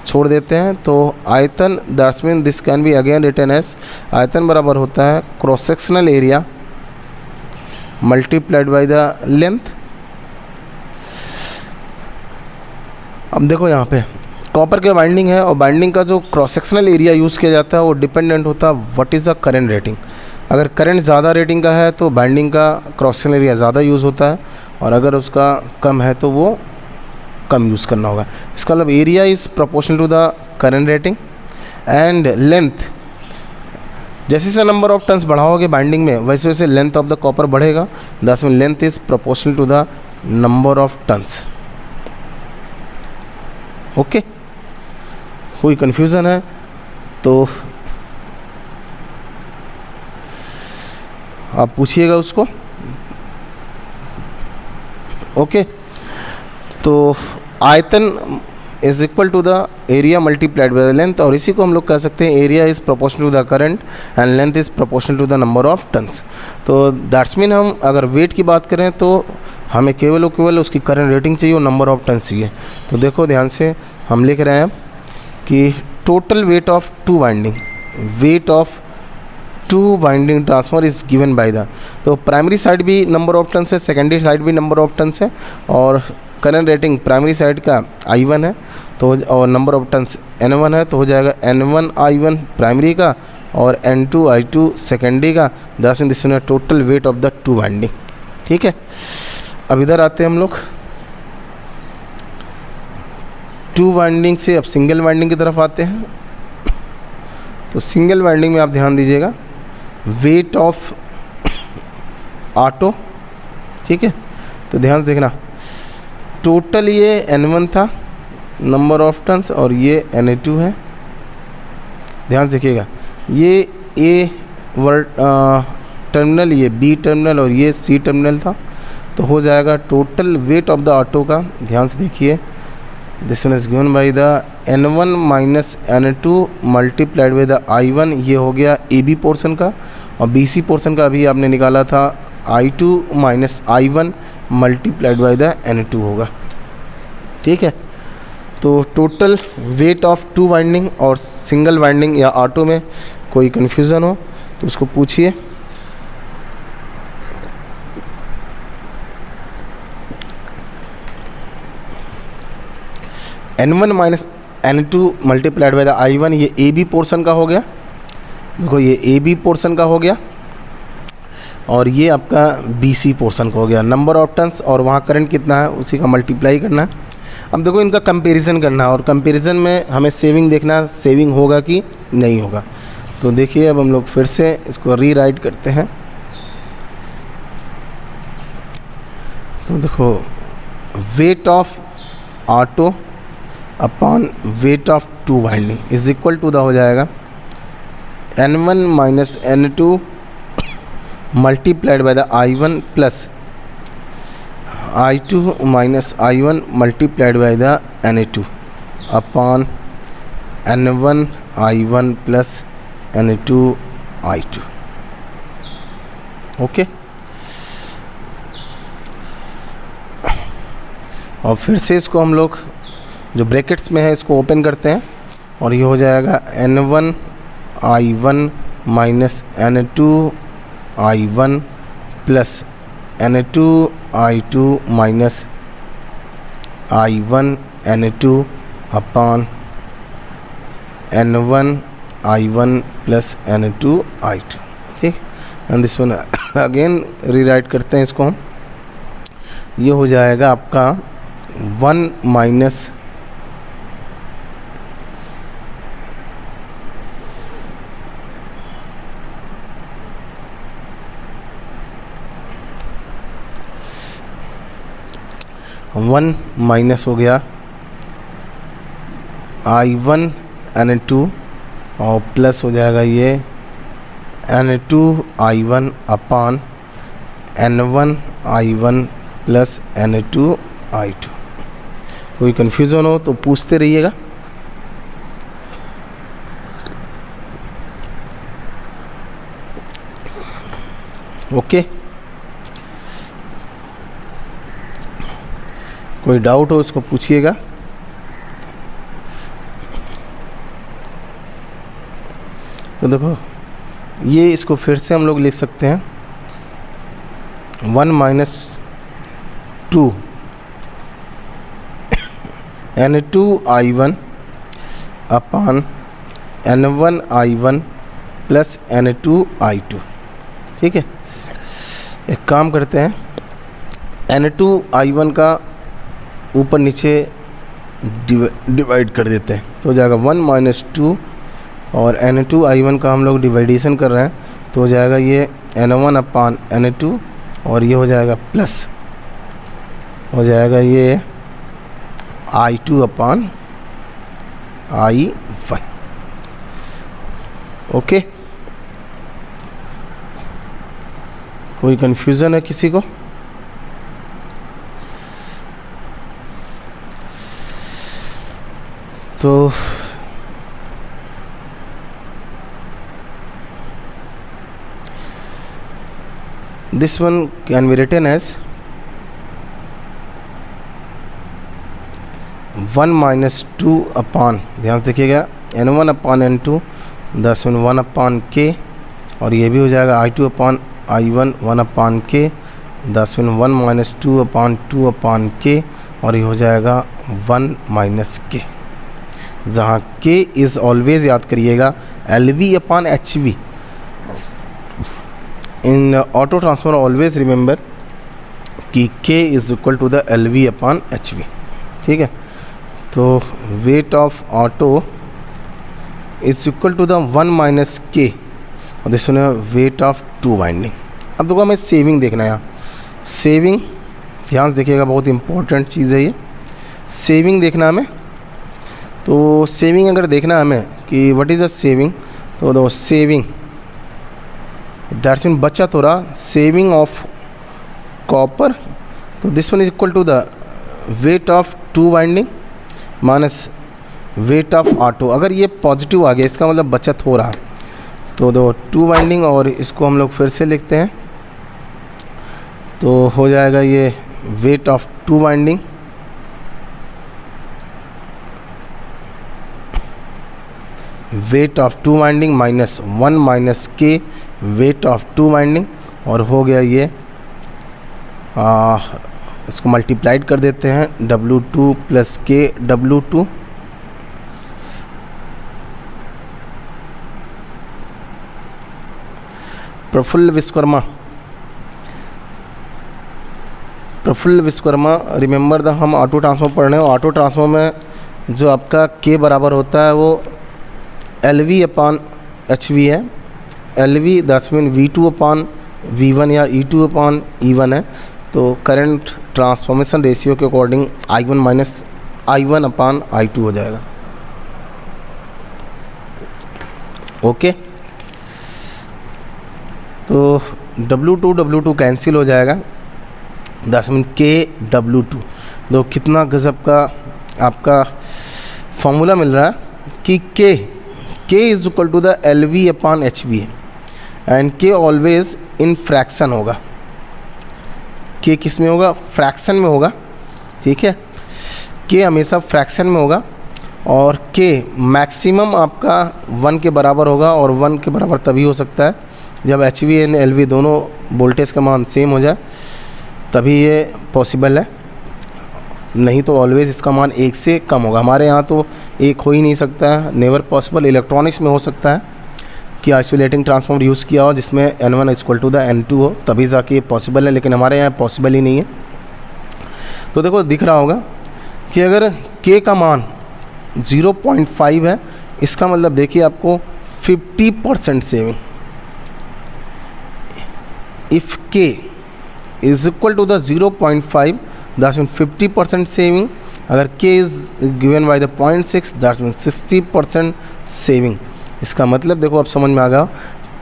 छोड़ देते हैं। तो आयतन that's mean this can be again written as, आयतन बराबर होता है cross sectional area multiplied by the length. अब देखो यहाँ पे कॉपर के बाइंडिंग है, और बाइंडिंग का जो क्रॉस सेक्शनल एरिया यूज़ किया जाता है वो डिपेंडेंट होता है what is the current rating. अगर करंट ज़्यादा रेटिंग का है तो बाइंडिंग का क्रॉस सेक्शनल एरिया ज़्यादा यूज़ होता है, और अगर उसका कम है तो वो कम यूज़ करना होगा। इसका मतलब area is proportional to the current rating, and length जैसे जैसे नंबर ऑफ टन्स बढ़ाओगे बाइंडिंग में वैसे वैसे लेंथ ऑफ द कॉपर बढ़ेगा, that's mean length is proportional to the number of turns. Okay, कोई कन्फ्यूज़न है तो आप पूछिएगा उसको। ओके, तो आयतन is equal to the area multiplied by the length, और इसी को हम लोग कह सकते हैं area is proportional to the current and length is proportional to the number of turns. तो दैट्स मीन हम अगर वेट की बात करें तो हमें केवल और केवल उसकी करंट रेटिंग चाहिए और नंबर ऑफ टन्स चाहिए। तो देखो ध्यान से हम लिख रहे हैं कि total weight of two winding, weight of two winding transfer is given by the, तो प्राइमरी साइड भी नंबर ऑफ टन्स है, सेकेंडरी साइड भी नंबर ऑफ टन्स है, और करंट रेटिंग प्राइमरी साइड का I1 है तो, और नंबर ऑफ टन्स N1 है, तो हो जाएगा N1 I1 प्राइमरी का और N2 I2 सेकेंडरी का, that's mean this one total weight of the to binding. ठीक है, अब इधर आते हैं हम लोग टू बाइंडिंग से अब सिंगल बाइंडिंग की तरफ आते हैं। तो सिंगल बाइंडिंग में आप ध्यान दीजिएगा वेट ऑफ ऑटो, ठीक है। तो ध्यान से देखना टोटल ये N1 था नंबर ऑफ टन्स और ये Na2 है। ध्यान से देखिएगा ये A वर्ड टर्मिनल, ये B टर्मिनल और ये C टर्मिनल था, तो हो जाएगा total weight of the auto का। ध्यान से देखिए this one is given by the N1 minus N2 multiplied by the I1, ये हो गया AB पोर्शन का, और BC पोर्शन का अभी आपने निकाला था I2 minus I1 multiplied by the N2 होगा। ठीक है, तो total weight of two winding और सिंगल बाइंडिंग या ऑटो में कोई कन्फ्यूज़न हो तो उसको पूछिए। N1 minus N2 multiplied by the I1, ये AB पोर्शन का हो गया। देखो ये AB पोर्शन का हो गया और ये आपका BC पोर्शन का हो गया। नंबर ऑफ टन्स और वहाँ करंट कितना है उसी का मल्टीप्लाई करना है। अब देखो इनका कंपैरिजन करना है, और कंपैरिजन में हमें सेविंग देखना है, सेविंग होगा कि नहीं होगा। तो देखिए अब हम लोग फिर से इसको रीराइट करते हैं। तो देखो weight of auto upon weight of two winding is equal to the हो जाएगा N1 minus N2 multiplied by the I1 plus I2 minus I1 multiplied by the Na2 upon N1 I1 plus N2 I2। Okay, और फिर से इसको हम लोग जो brackets में है इसको ओपन करते हैं, और ये हो जाएगा N1 I1 minus N2 I1 plus Na2 I2 minus I1 Na2 upon N1 I1 plus Na2 I2। ठीक, and this one again rewrite करते हैं इसको हम। ये हो जाएगा आपका 1 माइनस वन माइनस हो गया I1 Na2 और प्लस हो जाएगा ये Na2 I1 अपान N1 I1 plus Na2 I2। कोई कन्फ्यूज़न हो तो पूछते रहिएगा। ओके, कोई डाउट हो उसको पूछिएगा। तो देखो ये इसको फिर से हम लोग लिख सकते हैं 1 - 2 N2I1 अपान N1I1 प्लस N2I2। ठीक है, एक काम करते हैं, N2I1 का ऊपर नीचे डिवाइड कर देते हैं तो हो जाएगा 1 - 2 और N2I1 का हम लोग डिवाइडेशन कर रहे हैं तो हो जाएगा ये N1 अपान N2 और ये हो जाएगा प्लस हो जाएगा ये I2 अपान I1। ओके, कोई कन्फ्यूज़न है किसी को? तो this one can be written as 1 - 2 अपान, ध्यान से देखिएगा, N1 अपान N2 10 में 1 अपान K और ये भी हो जाएगा I2 अपान I1 1 अपान K 10 में 1 - 2 अपान 2 अपान K और ये हो जाएगा 1 - K, जहाँ K इज़ ऑलवेज, याद करिएगा, LV upon HV। In auto transformer always remember कि K is equal to the LV upon HV। ठीक है, तो weight of auto is equal to the 1 - K और this one weight of 2 winding. अब देखो हमें सेविंग देखना है यहाँ, सेविंग ध्यान से देखिएगा, बहुत इंपॉर्टेंट चीज़ है ये, सेविंग देखना हमें। तो सेविंग अगर देखना हमें कि व्हाट इज़ द सेविंग, तो दो सेविंग दैट्स मीन बचत हो रहा, सेविंग ऑफ कॉपर, तो this one is equal to the weight of 2 winding minus weight of auto. अगर ये पॉजिटिव आ गया इसका मतलब बचत हो रहा, तो दो 2 वाइंडिंग और इसको हम लोग फिर से लिखते हैं तो हो जाएगा ये wait of 2 winding wait of 2 winding minus 1 - K wait of 2 winding और हो गया ये इसको मल्टीप्लाइड कर देते हैं W2 plus K W2 Prafulla Vishwakarma remember the, हम ऑटो ट्रांसफॉर्मर पढ़ रहे हैं, ऑटो ट्रांसफॉर्मर में जो आपका K बराबर होता है वो LV अपान HV है। LV that's mean V2 upon V1 या E2 अपान E1 है। तो करंट ट्रांसफॉर्मेशन रेशियो के अकॉर्डिंग I1 माइनस I1 अपान I2 हो जाएगा। ओके, तो W2 कैंसिल हो जाएगा, दैट्स मीन K W2। तो कितना गजब का आपका फॉर्मूला मिल रहा है कि K is equal to the LV upon HV and K always in fraction होगा। K किस में होगा? फ्रैक्शन में होगा। ठीक है, K हमेशा फ्रैक्शन में होगा और K मैक्सिमम आपका 1 के बराबर होगा और 1 के बराबर तभी हो सकता है जब HV एंड LV दोनों वोल्टेज का मान सेम हो जाए, तभी ये पॉसिबल है, नहीं तो ऑलवेज इसका मान 1 से कम होगा। हमारे यहाँ तो 1 हो ही नहीं सकता है, नेवर पॉसिबल। इलेक्ट्रॉनिक्स में हो सकता है कि आइसोलेटिंग ट्रांसफॉर्मर यूज़ किया हो जिसमें N1 equal to the N2 हो, तभी जाके ये पॉसिबल है, लेकिन हमारे यहाँ पॉसिबल ही नहीं है। तो देखो दिख रहा होगा कि अगर K का मान 0.5 है, इसका मतलब देखिए आपको 50% saving. If K is equal to the 0.5 that's mean 50% saving. अगर K is given by the 0.6 that's mean 60% saving. इसका मतलब देखो अब समझ में आ गया,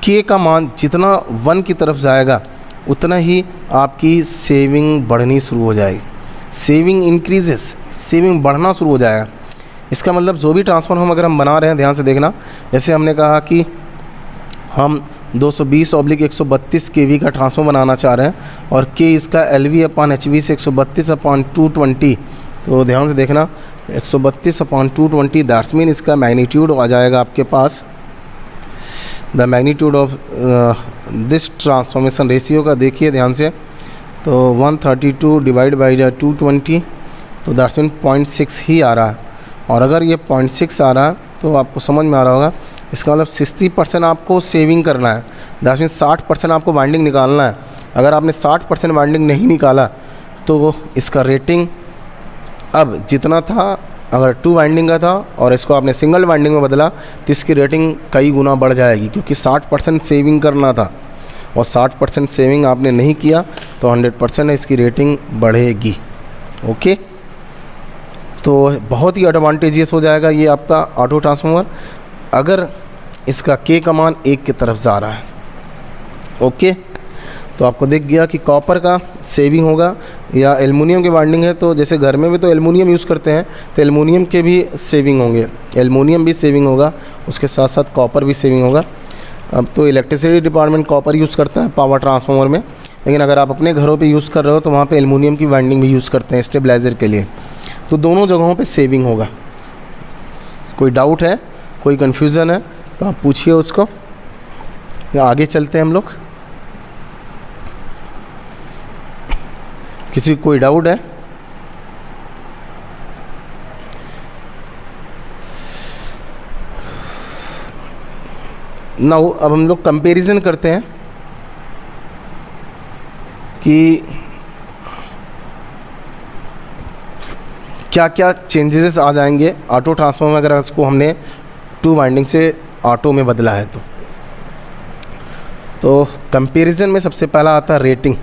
K का मान जितना 1 की तरफ जाएगा उतना ही आपकी सेविंग बढ़नी शुरू हो जाएगी। सेविंग इंक्रीजेस, सेविंग बढ़ना शुरू हो जाएगा। इसका मतलब जो भी ट्रांसफार्मर अगर हम बना रहे हैं, ध्यान से देखना, जैसे हमने कहा कि हम 220/132 kV का ट्रांसफार्मर बनाना चाह रहे हैं और के इसका LV/HV से 132/220, तो ध्यान से देखना 132/220 दैट्स मीन इसका मैग्नीट्यूड आ जाएगा आपके पास, the magnitude of this transformation ratio का देखिए ध्यान से, तो 132 डिवाइड बाई 220, तो दैट्स मीन 0.6 ही आ रहा है। और अगर ये 0.6 आ रहा है तो आपको समझ में आ रहा होगा, इसका मतलब 60% आपको सेविंग करना है, दैट्स मीन 60% आपको वाइंडिंग निकालना है। अगर आपने 60% वाइंडिंग नहीं निकाला तो इसका रेटिंग अब जितना था, अगर 2 वाइंडिंग का था और इसको आपने सिंगल वाइंडिंग में बदला तो इसकी रेटिंग कई गुना बढ़ जाएगी, क्योंकि 60% सेविंग करना था और 60% सेविंग आपने नहीं किया तो 100% इसकी रेटिंग बढ़ेगी। ओके, तो बहुत ही एडवांटेजियस हो जाएगा ये आपका ऑटो ट्रांसफार्मर अगर इसका के का मान 1 की तरफ जा रहा है। ओके, तो आपको दिख गया कि कॉपर का सेविंग होगा या एल्युमिनियम की वाइंडिंग है, तो जैसे घर में भी तो एल्युमिनियम यूज़ करते हैं, तो एल्युमिनियम के भी सेविंग होंगे, एल्युमिनियम भी सेविंग होगा, उसके साथ साथ कॉपर भी सेविंग होगा। अब तो इलेक्ट्रिसिटी डिपार्टमेंट कॉपर यूज़ करता है पावर ट्रांसफार्मर में, लेकिन अगर आप अपने घरों पे यूज़ कर रहे हो तो वहाँ पे एल्युमिनियम की वाइंडिंग भी यूज़ करते हैं स्टेबलाइज़र के लिए। तो दोनों जगहों पे सेविंग होगा। कोई डाउट है, कोई कन्फ्यूज़न है तो आप पूछिए उसको, या आगे चलते हैं हम लोग। किसी को कोई डाउट है? नाउ अब हम लोग कंपैरिजन करते हैं कि क्या क्या चेंजेस आ जाएंगे ऑटो ट्रांसफार्मर अगर उसको हमने 2 वाइंडिंग से ऑटो में बदला है। तो कंपैरिजन में सबसे पहला आता है रेटिंग।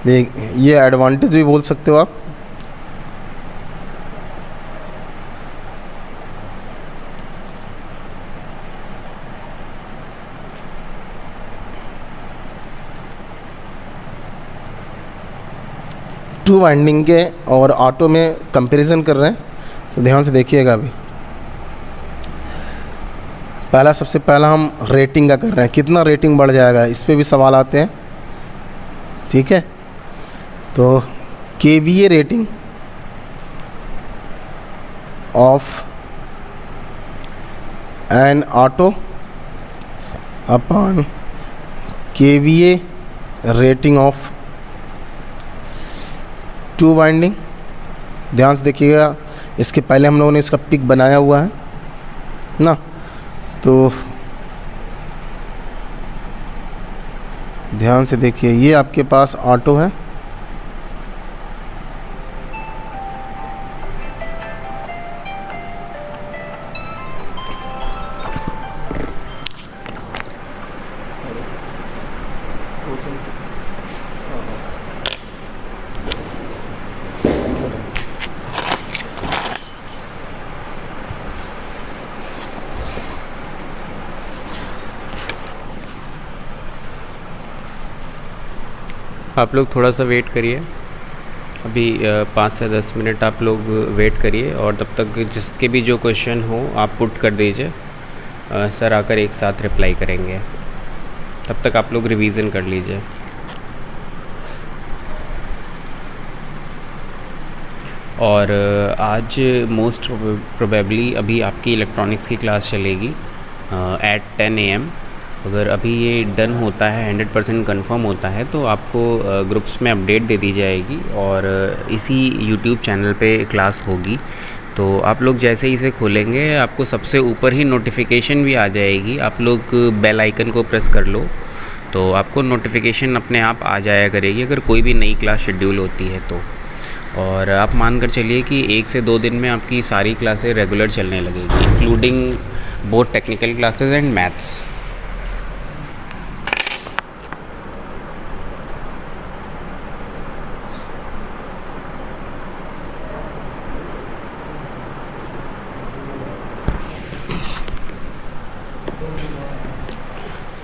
ये एडवांटेज भी बोल सकते हो आप। टू वाइंडिंग के और ऑटो में कंपैरिजन कर रहे हैं, तो ध्यान से देखिएगा। अभी सबसे पहला हम रेटिंग का कर रहे हैं, कितना रेटिंग बढ़ जाएगा, इस पे भी सवाल आते हैं। ठीक है, तो KVA rating of N auto upon KVA rating of 2 winding. ध्यान से देखिएगा, इसके पहले हम लोगों ने इसका पिक बनाया हुआ है ना, तो ध्यान से देखिए, ये आपके पास ऑटो है, आप लोग थोड़ा सा वेट करिए, अभी 5 से 10 मिनट आप लोग वेट करिए, और तब तक जिसके भी जो क्वेश्चन हो आप पुट कर दीजिए, सर आकर एक साथ रिप्लाई करेंगे। तब तक आप लोग रिवीजन कर लीजिए। और आज मोस्ट प्रोबेबली अभी आपकी इलेक्ट्रॉनिक्स की क्लास चलेगी एट 10 AM। अगर अभी ये डन होता है, 100% कंफर्म होता है, तो आपको ग्रुप्स में अपडेट दे दी जाएगी और इसी यूट्यूब चैनल पे क्लास होगी। तो आप लोग जैसे ही इसे खोलेंगे आपको सबसे ऊपर ही नोटिफिकेशन भी आ जाएगी। आप लोग बेल आइकन को प्रेस कर लो तो आपको नोटिफिकेशन अपने आप आ जाया करेगी अगर कोई भी नई क्लास शेड्यूल होती है तो। और आप मान कर चलिए कि 1 से 2 दिन में आपकी सारी क्लासें रेगुलर चलने लगेगी, including both technical classes and maths.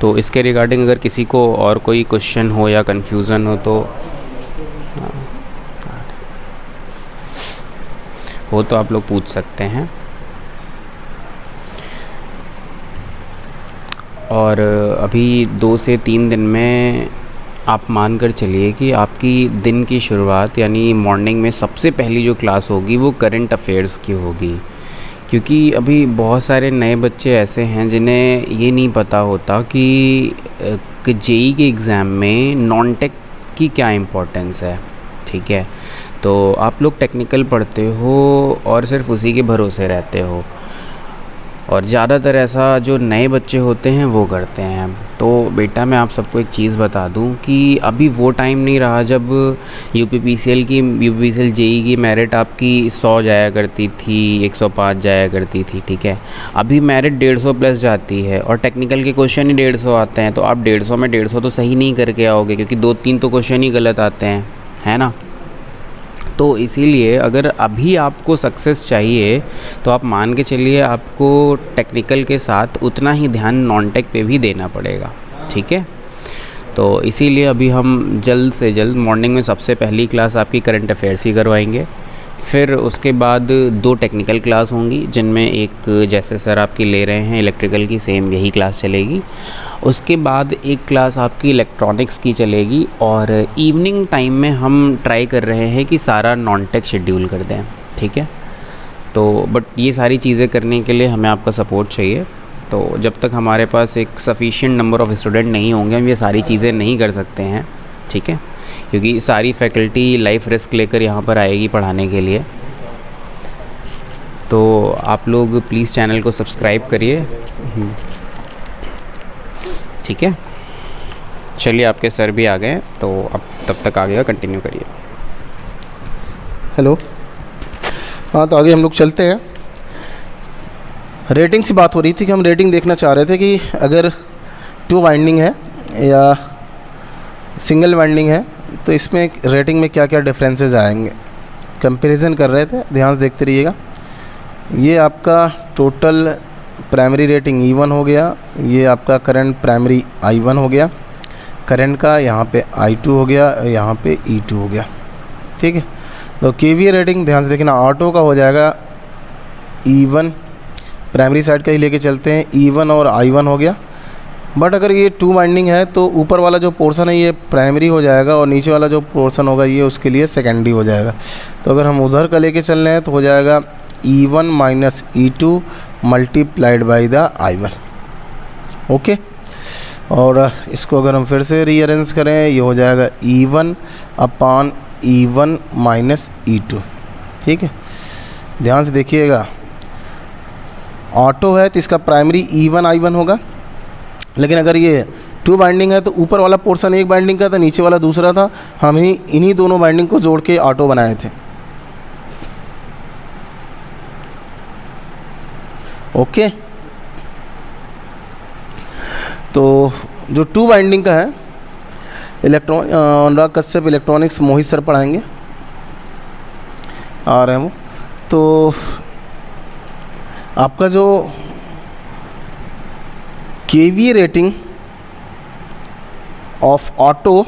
तो इसके रिगार्डिंग अगर किसी को और कोई क्वेश्चन हो या कन्फ्यूज़न हो तो हो तो आप लोग पूछ सकते हैं। और अभी 2 से 3 दिन में आप मान कर चलिए कि आपकी दिन की शुरुआत यानी मॉर्निंग में सबसे पहली जो क्लास होगी वो करंट अफेयर्स की होगी। क्योंकि अभी बहुत सारे नए बच्चे ऐसे हैं जिन्हें ये नहीं पता होता कि जेई के एग्ज़ाम में नॉन टेक की क्या इम्पोर्टेंस है। ठीक है, तो आप लोग टेक्निकल पढ़ते हो और सिर्फ उसी के भरोसे रहते हो, और ज़्यादातर ऐसा जो नए बच्चे होते हैं वो करते हैं। तो बेटा मैं आप सबको एक चीज़ बता दूं कि अभी वो टाइम नहीं रहा जब यूपीपीसीएल जेई की मेरिट आपकी 100 जाया करती थी, 105 जाया करती थी। ठीक है, अभी मेरिट 150 प्लस जाती है और टेक्निकल के क्वेश्चन ही 150 आते हैं। तो आप 150 में 150 तो सही नहीं करके आओगे, क्योंकि 2-3 तो क्वेश्चन ही गलत आते हैं, है ना। तो इसीलिए अगर अभी आपको सक्सेस चाहिए तो आप मान के चलिए आपको टेक्निकल के साथ उतना ही ध्यान नॉन टेक पे भी देना पड़ेगा। ठीक है, तो इसीलिए अभी हम जल्द से जल्द मॉर्निंग में सबसे पहली क्लास आपकी करंट अफेयर्स ही करवाएंगे। फिर उसके बाद 2 टेक्निकल क्लास होंगी, जिनमें एक जैसे सर आपकी ले रहे हैं इलेक्ट्रिकल की, सेम यही क्लास चलेगी। उसके बाद एक क्लास आपकी इलेक्ट्रॉनिक्स की चलेगी, और इवनिंग टाइम में हम ट्राई कर रहे हैं कि सारा नॉन टेक शेड्यूल कर दें। ठीक है, तो बट ये सारी चीज़ें करने के लिए हमें आपका सपोर्ट चाहिए। तो जब तक हमारे पास एक सफिशिएंट नंबर ऑफ़ स्टूडेंट नहीं होंगे हम ये सारी चीज़ें नहीं कर सकते हैं। ठीक है, क्योंकि सारी फैकल्टी लाइफ रिस्क लेकर यहाँ पर आएगी पढ़ाने के लिए। तो आप लोग प्लीज़ चैनल को सब्सक्राइब करिए। ठीक है, चलिए आपके सर भी आ गए, तो अब तब तक आगे का कंटिन्यू करिए। हेलो, हाँ, तो आगे हम लोग चलते हैं। रेटिंग से बात हो रही थी कि हम रेटिंग देखना चाह रहे थे कि अगर 2 वाइंडिंग है या सिंगल वाइंडिंग है तो इसमें रेटिंग में क्या क्या डिफरेंसेस आएंगे, कंपैरिजन कर रहे थे। ध्यान से देखते रहिएगा। ये आपका टोटल प्राइमरी रेटिंग E1 हो गया, ये आपका करंट प्राइमरी I1 हो गया, करंट का यहाँ पे I2 हो गया, यहाँ पे E2 हो गया। ठीक है, तो KVA रेटिंग ध्यान से देखना, ऑटो का हो जाएगा E1, प्राइमरी साइड का ही लेके चलते हैं, E1 और I1 हो गया। बट अगर ये 2 वाइंडिंग है तो ऊपर वाला जो पोर्शन है ये प्राइमरी हो जाएगा, और नीचे वाला जो पोर्शन होगा ये उसके लिए सेकेंडरी हो जाएगा। तो अगर हम उधर का लेके चल रहे हैं तो हो जाएगा E1 minus E2 multiplied by the I1। Okay, और इसको अगर हम फिर से रीअरेंज करें ये हो जाएगा E1 अपान E1 माइनस E2। ठीक है, ध्यान से देखिएगा, ऑटो है तो इसका प्राइमरी E1 I1 होगा, लेकिन अगर ये 2 बाइंडिंग है तो ऊपर वाला पोर्शन एक बाइंडिंग का था, नीचे वाला दूसरा था। हम ही इन्हीं दोनों बाइंडिंग को जोड़ के ऑटो बनाए थे। ओके, तो जो 2 बाइंडिंग का है अनुराग कश्यप इलेक्ट्रॉनिक्स मोहित सर पढ़ाएंगे आ रहे हैं वो। तो आपका जो KVA rating of auto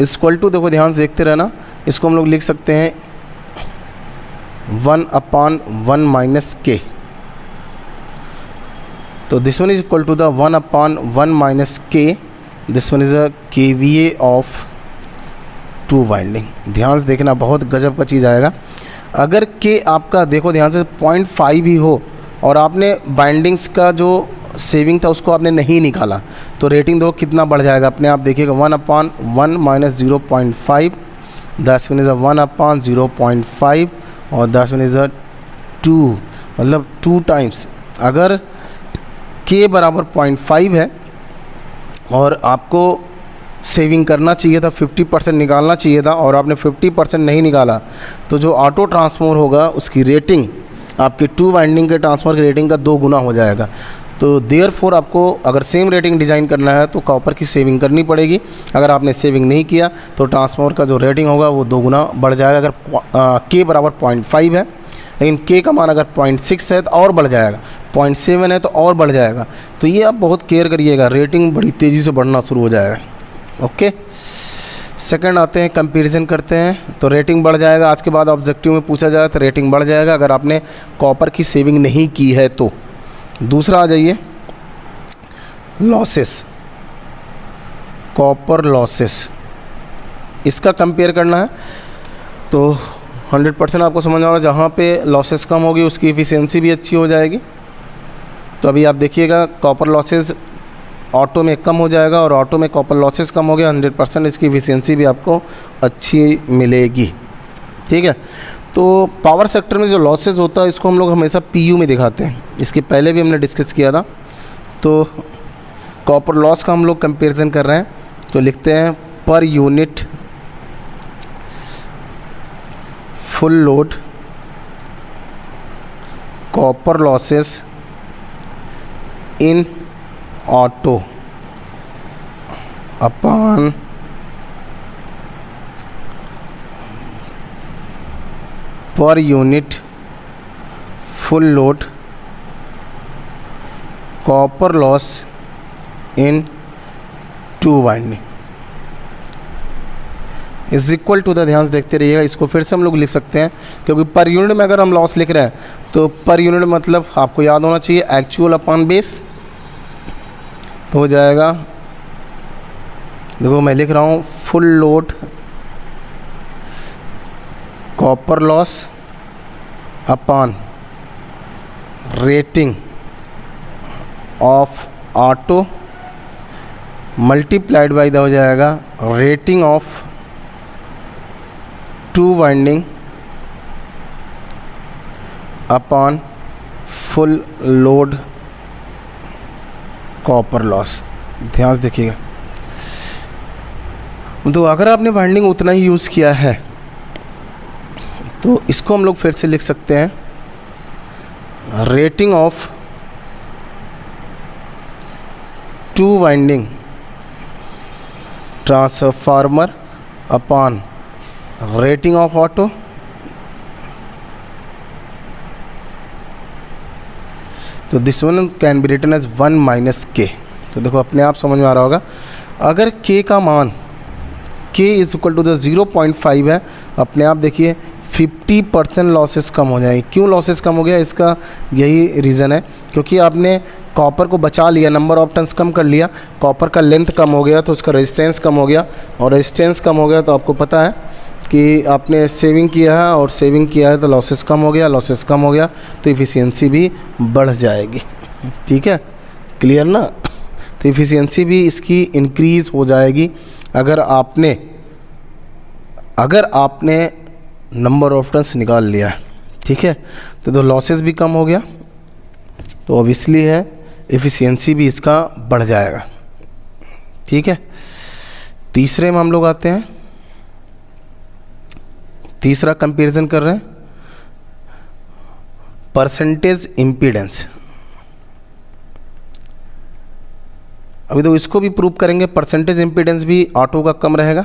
equal to, देखो ध्यान से देखते रहना, इसको हम लोग लिख सकते हैं 1/1 माइनस K। तो this one is equal to the 1/1 minus K। This one is a KVA of 2 winding. ध्यान से देखना, बहुत गजब का चीज़ आएगा। अगर K आपका देखो ध्यान से 0.5 ही हो और आपने बाइंडिंग्स का जो सेविंग था उसको आपने नहीं निकाला तो रेटिंग देखो कितना बढ़ जाएगा, अपने आप देखिएगा। 1/1 माइनस 0.5, दैट्स वन इज़ अ 1/0.5 और दैट्स वन इज़ अ 2, मतलब 2 टाइम्स। अगर K बराबर 0.5 है और आपको सेविंग करना चाहिए था, 50% निकालना चाहिए था और आपने 50% नहीं निकाला, तो जो ऑटो ट्रांसफॉर्मर होगा उसकी रेटिंग आपके 2 वाइंडिंग के ट्रांसफॉर्मर की रेटिंग का 2 गुना हो जाएगा। तो देयरफॉर आपको अगर सेम रेटिंग डिज़ाइन करना है तो कॉपर की सेविंग करनी पड़ेगी। अगर आपने सेविंग नहीं किया तो ट्रांसफॉर्मर का जो रेटिंग होगा वो 2 गुना बढ़ जाएगा। अगर K बराबर 0.5 है, लेकिन K का मान अगर 0.6 है तो और बढ़ जाएगा, 0.7 है तो और बढ़ जाएगा। तो ये आप बहुत केयर करिएगा, रेटिंग बड़ी तेज़ी से बढ़ना शुरू हो जाएगा। ओके, सेकंड आते हैं, कंपैरिजन करते हैं तो रेटिंग बढ़ जाएगा। आज के बाद ऑब्जेक्टिव में पूछा जाए तो रेटिंग बढ़ जाएगा अगर आपने कॉपर की सेविंग नहीं की है तो। दूसरा आ जाइए, लॉसेस, कॉपर लॉसेस, इसका कंपेयर करना है तो 100% आपको समझ आ रहा है, जहाँ पे लॉसेस कम होगी उसकी एफिशिएंसी भी अच्छी हो जाएगी। तो अभी आप देखिएगा कॉपर लॉसेस ऑटो में कम हो जाएगा और ऑटो में कॉपर लॉसेस कम हो गया, 100% इसकी एफिशिएंसी भी आपको अच्छी मिलेगी। ठीक है, तो पावर सेक्टर में जो लॉसेस होता है इसको हम लोग हमेशा पीयू में दिखाते हैं, इसके पहले भी हमने डिस्कस किया था। तो कॉपर लॉस का हम लोग कंपेरिजन कर रहे हैं तो लिखते हैं per unit full load copper losses in auto upon per unit full load copper loss in two winding is equal to the, ध्यान से देखते रहिएगा, इसको फिर से हम लोग लिख सकते हैं क्योंकि पर यूनिट में अगर हम लॉस लिख रहे हैं तो पर यूनिट मतलब आपको याद होना चाहिए एक्चुअल अपॉन बेस। तो हो जाएगा, देखो मैं लिख रहा हूँ full load copper loss upon rating of auto multiplied by the हो जाएगा rating of two winding upon full load copper loss. ध्यान से देखिएगा, तो अगर आपने वाइंडिंग उतना ही यूज़ किया है तो इसको हम लोग फिर से लिख सकते हैं rating of two winding transformer upon rating of auto तो this one can be written as 1 minus k. तो देखो अपने आप समझ में आ रहा होगा, अगर k का मान k is equal to the 0.5 है, अपने आप देखिए 50% लॉसेस कम हो जाएंगे। क्यों लॉसेस कम हो गया, इसका यही रीज़न है क्योंकि आपने कॉपर को बचा लिया, नंबर ऑफ टन्स कम कर लिया, कॉपर का लेंथ कम हो गया तो उसका रेजिस्टेंस कम हो गया, और रेजिस्टेंस कम हो गया तो आपको पता है कि आपने सेविंग किया है और सेविंग किया है तो लॉसेस कम हो गया, लॉसेस कम हो गया तो इफ़िशियंसी भी बढ़ जाएगी। ठीक है, क्लियर ना। तो इफ़िशियंसी भी इसकी इंक्रीज़ हो जाएगी अगर आपने नंबर ऑफ टन्स निकाल लिया है। ठीक है, तो लॉसेस भी कम हो गया तो ऑब्वियसली है एफिशिएंसी भी इसका बढ़ जाएगा। ठीक है, तीसरे में हम लोग आते हैं, तीसरा कंपैरिजन कर रहे हैं परसेंटेज इम्पीडेंस। अभी तो इसको भी प्रूव करेंगे, परसेंटेज इम्पीडेंस भी ऑटो का कम रहेगा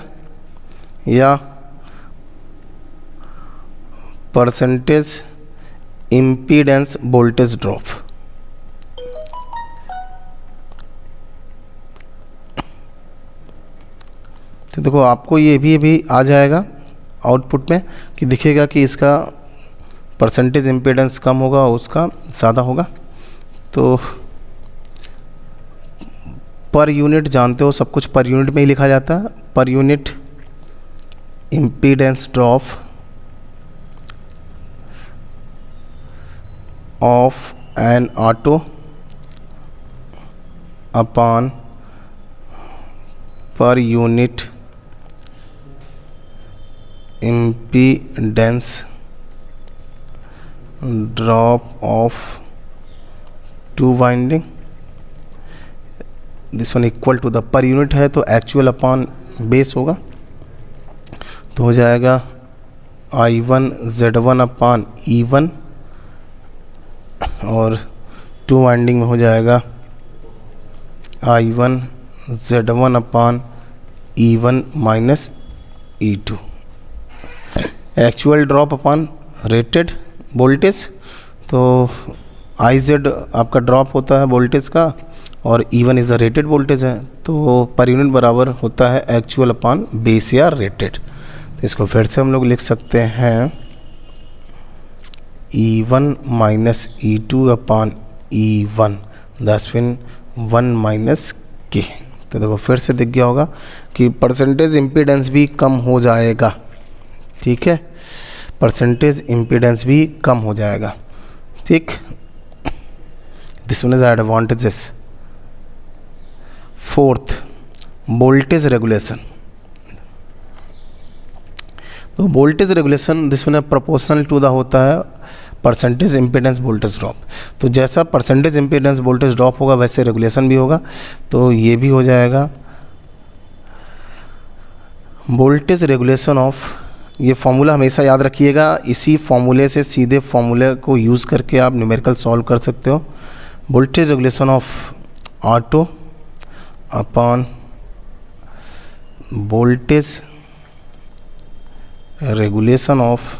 या परसेंटेज इम्पीडेंस वोल्टेज ड्रॉप। तो देखो आपको ये भी आ जाएगा आउटपुट में कि दिखेगा कि इसका परसेंटेज इम्पीडेंस कम होगा और उसका ज़्यादा होगा। तो पर यूनिट जानते हो, सब कुछ पर यूनिट में ही लिखा जाता है। Per unit impedance drop of N auto upon per unit impedance drop of two winding, this one equal to the per unit है तो actual upon base होगा, तो हो जाएगा I1 Z1 upon E1 और टू वाइंडिंग में हो जाएगा I1 Z1 upon E1 minus E2। Actual drop upon rated voltage, तो आई जेड आपका ड्रॉप होता है वोल्टेज का और E1 is the rated voltage है, तो पर यूनिट बराबर होता है एक्चुअल अपॉन बेस या रेटेड। तो इसको फिर से हम लोग लिख सकते हैं E1 minus E2 upon E1 that's mean 1 minus k. तो देखो फिर से दिख गया होगा कि परसेंटेज इम्पीडेंस भी कम हो जाएगा, ठीक है, परसेंटेज इम्पीडेंस भी कम हो जाएगा, ठीक। This one is advantages. Fourth, voltage regulation. तो वोल्टेज रेगुलेशन दिस वन है प्रोपोर्शनल टू द होता है परसेंटेज इम्पीडेंस वोल्टेज ड्रॉप। तो जैसा परसेंटेज इम्पीडेंस वोल्टेज ड्रॉप होगा वैसे रेगुलेशन भी होगा। तो ये भी हो जाएगा वोल्टेज रेगुलेशन ऑफ, ये फॉर्मूला हमेशा याद रखिएगा, इसी फॉर्मूले से सीधे फॉर्मूले को यूज़ करके आप न्यूमेरिकल सॉल्व कर सकते हो। Voltage regulation of auto upon voltage regulation of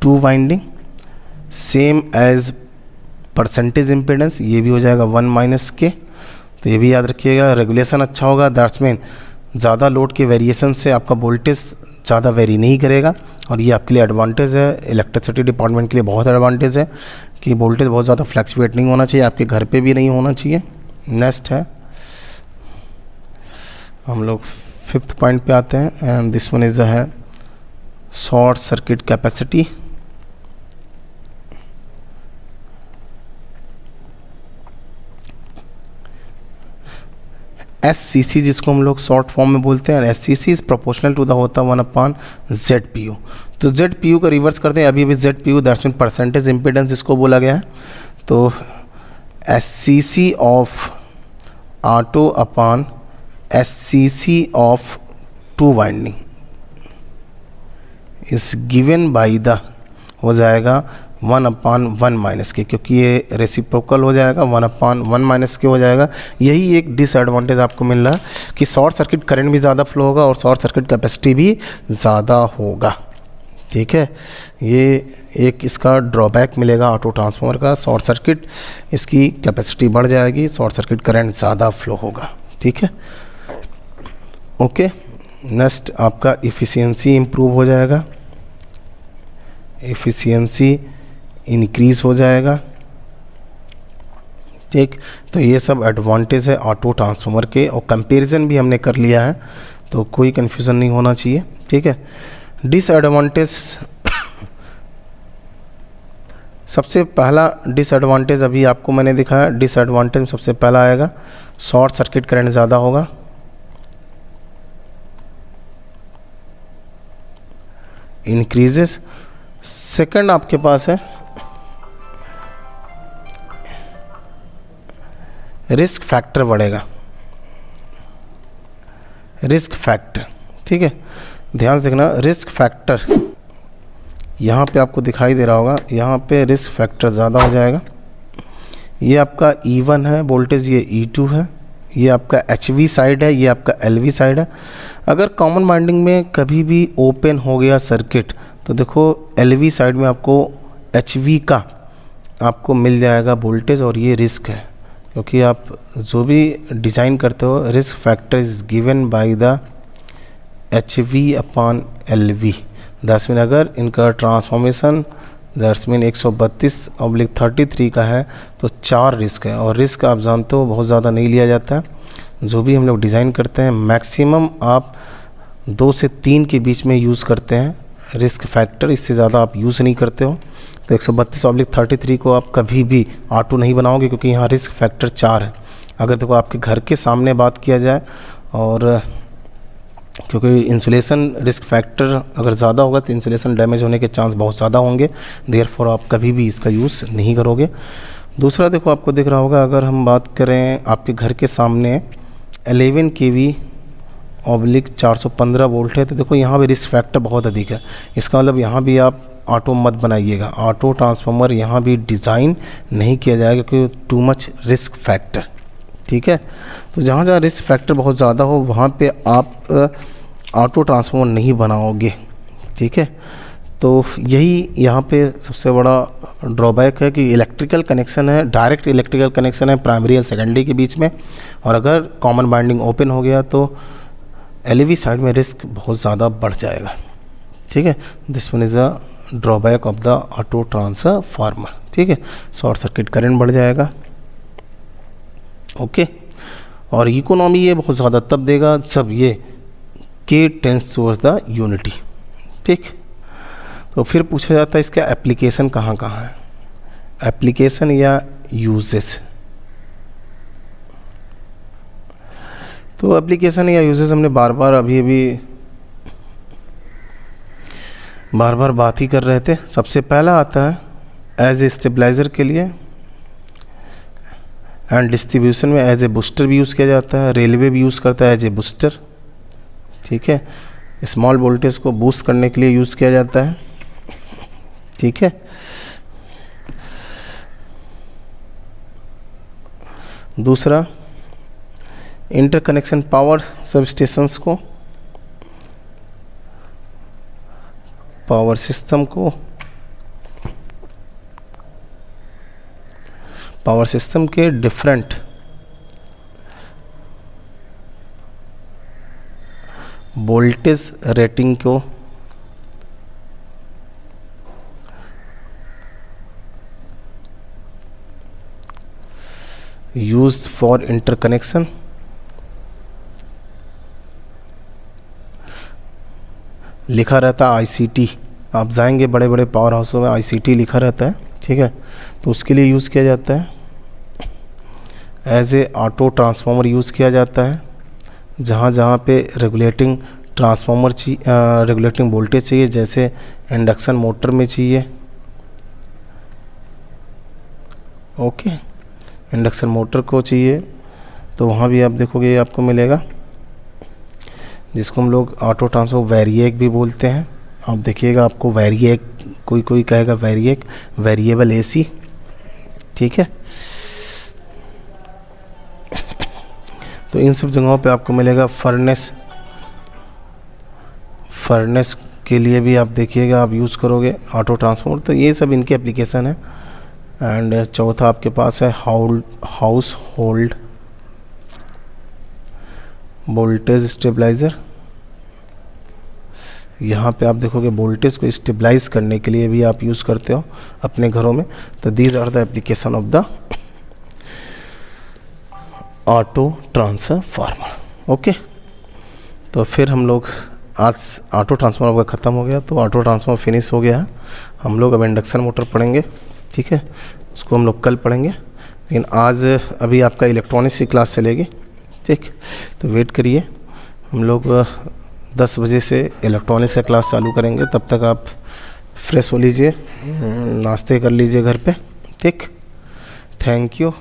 two winding same as percentage impedance, ये भी हो जाएगा 1 माइनस के। तो ये भी याद रखिएगा, रेगुलेशन अच्छा होगा दैट्स मीन ज़्यादा लोड के वेरिएशन से आपका वोल्टेज ज़्यादा वेरी नहीं करेगा, और ये आपके लिए एडवांटेज है, इलेक्ट्रिसिटी डिपार्टमेंट के लिए बहुत एडवांटेज है कि वोल्टेज बहुत ज़्यादा फ्लैक्चुएट नहीं होना चाहिए, आपके घर पे भी नहीं होना चाहिए। नेक्स्ट है हम लोग 5th पॉइंट पे आते हैं, एंड दिस वन इज है शॉर्ट सर्किट कैपेसिटी। SCC जिसको हम लोग शॉर्ट फॉर्म में बोलते हैं, SCC is proportional to the होता 1 अपॉन ZPU। तो ZPU का रिवर्स करते हैं, अभी ZPU that's mean percentage impedance इसको बोला गया है। तो SCC of auto upon SCC of two winding is given by the हो जाएगा 1 अपॉन 1 माइनस के, क्योंकि ये रेसिप्रोकल हो जाएगा, 1 अपॉन 1 माइनस के हो जाएगा। यही एक डिसएडवांटेज आपको मिल रहा है कि शॉर्ट सर्किट करंट भी ज़्यादा फ्लो होगा और शॉर्ट सर्किट कैपेसिटी भी ज़्यादा होगा, ठीक है। ये एक इसका ड्रॉबैक मिलेगा ऑटो ट्रांसफार्मर का, शॉर्ट सर्किट इसकी कैपेसिटी बढ़ जाएगी, शॉर्ट सर्किट करंट ज़्यादा फ्लो होगा, ठीक है। ओके, नेक्स्ट आपका इफ़िशियंसी इम्प्रूव हो जाएगा, इफ़िशियंसी इंक्रीज हो जाएगा, ठीक। तो ये सब एडवांटेज है ऑटो ट्रांसफार्मर के, और कंपैरिजन भी हमने कर लिया है, तो कोई कन्फ्यूज़न नहीं होना चाहिए, ठीक है। डिसएडवांटेज, सबसे पहला डिसएडवांटेज अभी आपको मैंने दिखाया, डिसएडवांटेज सबसे पहला आएगा शॉर्ट सर्किट करंट ज़्यादा होगा, इंक्रीजेस। सेकंड आपके पास है रिस्क फैक्टर बढ़ेगा, रिस्क फैक्टर, ठीक है। ध्यान से देखना, रिस्क फैक्टर यहाँ पे आपको दिखाई दे रहा होगा, यहाँ पे रिस्क फैक्टर ज़्यादा हो जाएगा। ये आपका E1 है वोल्टेज, ये E2 है, ये आपका HV साइड है, ये आपका LV साइड है। अगर कॉमन वाइंडिंग में कभी भी ओपन हो गया सर्किट, तो देखो LV साइड में आपको HV का आपको मिल जाएगा वोल्टेज, और ये रिस्क है, क्योंकि आप जो भी डिज़ाइन करते हो risk factor is given by the HV upon LV। That's mean अगर इनका ट्रांसफॉर्मेशन दैट्स मीन 132/33 का है तो 4 रिस्क है, और रिस्क आप जानते हो बहुत ज़्यादा नहीं लिया जाता है। जो भी हम लोग डिज़ाइन करते हैं मैक्सिमम आप 2 से 3 के बीच में यूज़ करते हैं रिस्क फैक्टर, इससे ज़्यादा आप यूज़ नहीं करते हो। तो 132/33 को आप कभी भी ऑटो नहीं बनाओगे, क्योंकि यहाँ रिस्क फैक्टर 4 है। अगर देखो आपके घर के सामने बात किया जाए, और क्योंकि इंसुलेशन रिस्क फैक्टर अगर ज़्यादा होगा तो इंसुलेशन डैमेज होने के चांस बहुत ज़्यादा होंगे, देयरफॉर आप कभी भी इसका यूज़ नहीं करोगे। दूसरा देखो आपको दिख रहा होगा, अगर हम बात करें आपके घर के सामने 11 kV ऑब्लिक 415 वोल्ट है, तो देखो यहाँ भी रिस्क फैक्टर बहुत अधिक है। इसका मतलब यहाँ भी आप ऑटो मत बनाइएगा, ऑटो ट्रांसफार्मर यहाँ भी डिज़ाइन नहीं किया जाएगा क्योंकि टू मच रिस्क फैक्टर, ठीक है। तो जहाँ जहाँ रिस्क फैक्टर बहुत ज़्यादा हो वहाँ पे आप ऑटो ट्रांसफार्मर नहीं बनाओगे, ठीक है। तो यही यहाँ पे सबसे बड़ा ड्रॉबैक है कि इलेक्ट्रिकल कनेक्शन है, डायरेक्ट इलेक्ट्रिकल कनेक्शन है प्राइमरी और सेकेंडरी के बीच में, और अगर कॉमन बाइंडिंग ओपन हो गया तो एलईवी साइड में रिस्क बहुत ज़्यादा बढ़ जाएगा। ठीक है, this one is a drawback of the auto transformer. ठीक है, शॉर्ट सर्किट करंट बढ़ जाएगा। ओके, और इकोनॉमी ये बहुत ज़्यादा तब देगा जब ये के टेंस टुवर्ड्स द यूनिटी। ठीक, तो फिर पूछा जाता है इसका एप्लीकेशन कहाँ कहाँ है, एप्लीकेशन या यूजेस। तो एप्लीकेशन या यूजेस हमने बार बार बात ही कर रहे थे। सबसे पहला आता है एज ए स्टेबलाइज़र के लिए, एंड डिस्ट्रीब्यूशन में एज ए बूस्टर भी यूज़ किया जाता है। रेलवे भी यूज़ करता है एज ए बूस्टर। ठीक है, स्मॉल वोल्टेज को बूस्ट करने के लिए यूज़ किया जाता है। ठीक है, दूसरा इंटरकनेक्शन पावर सब स्टेशंस को, पावर सिस्टम को, पावर सिस्टम के डिफरेंट वोल्टेज रेटिंग को यूज्ड फॉर इंटरकनेक्शन। लिखा रहता है आईसीटी, आप जाएंगे बड़े बड़े पावर हाउसों में आईसीटी लिखा रहता है। ठीक है, तो उसके लिए यूज़ किया जाता है। As a auto transformer use किया जाता है, जहाँ जहाँ पे रेगुलेटिंग ट्रांसफार्मर चाहिए, रेगुलेटिंग वोल्टेज चाहिए, जैसे इंडक्शन मोटर में चाहिए। ओके, इंडक्शन मोटर को चाहिए तो वहाँ भी आप देखोगे ये आपको मिलेगा, जिसको हम लोग ऑटो ट्रांसफार्मर वेरिएक भी बोलते हैं। आप देखिएगा आपको वेरिएक, कोई कहेगा वेरिएक, वेरिएबल एसी। ठीक है, तो इन सब जगहों पे आपको मिलेगा। फर्नेस के लिए भी आप देखिएगा, आप यूज़ करोगे ऑटो ट्रांसफार्मर, तो ये सब इनके एप्लीकेशन है। एंड चौथा आपके पास है हाउस होल्ड वोल्टेज स्टेबलाइज़र। यहाँ पे आप देखोगे वोल्टेज को स्टेबलाइज करने के लिए भी आप यूज़ करते हो अपने घरों में। तो these are the application of the auto transformer. Okay, तो फिर हम लोग आज ऑटो ट्रांसफार्मर का ख़त्म हो गया, तो ऑटो ट्रांसफार्मर फिनिश हो गया है। हम लोग अब इंडक्शन मोटर पढ़ेंगे। ठीक है, उसको हम लोग कल पढ़ेंगे, लेकिन आज अभी आपका इलेक्ट्रॉनिक्स की क्लास चलेगी। ठीक, तो वेट करिए, हम लोग 10 बजे से इलेक्ट्रॉनिक्स का क्लास चालू करेंगे। तब तक आप फ्रेश हो लीजिए, नाश्ते कर लीजिए घर पे। ठीक, थैंक यू।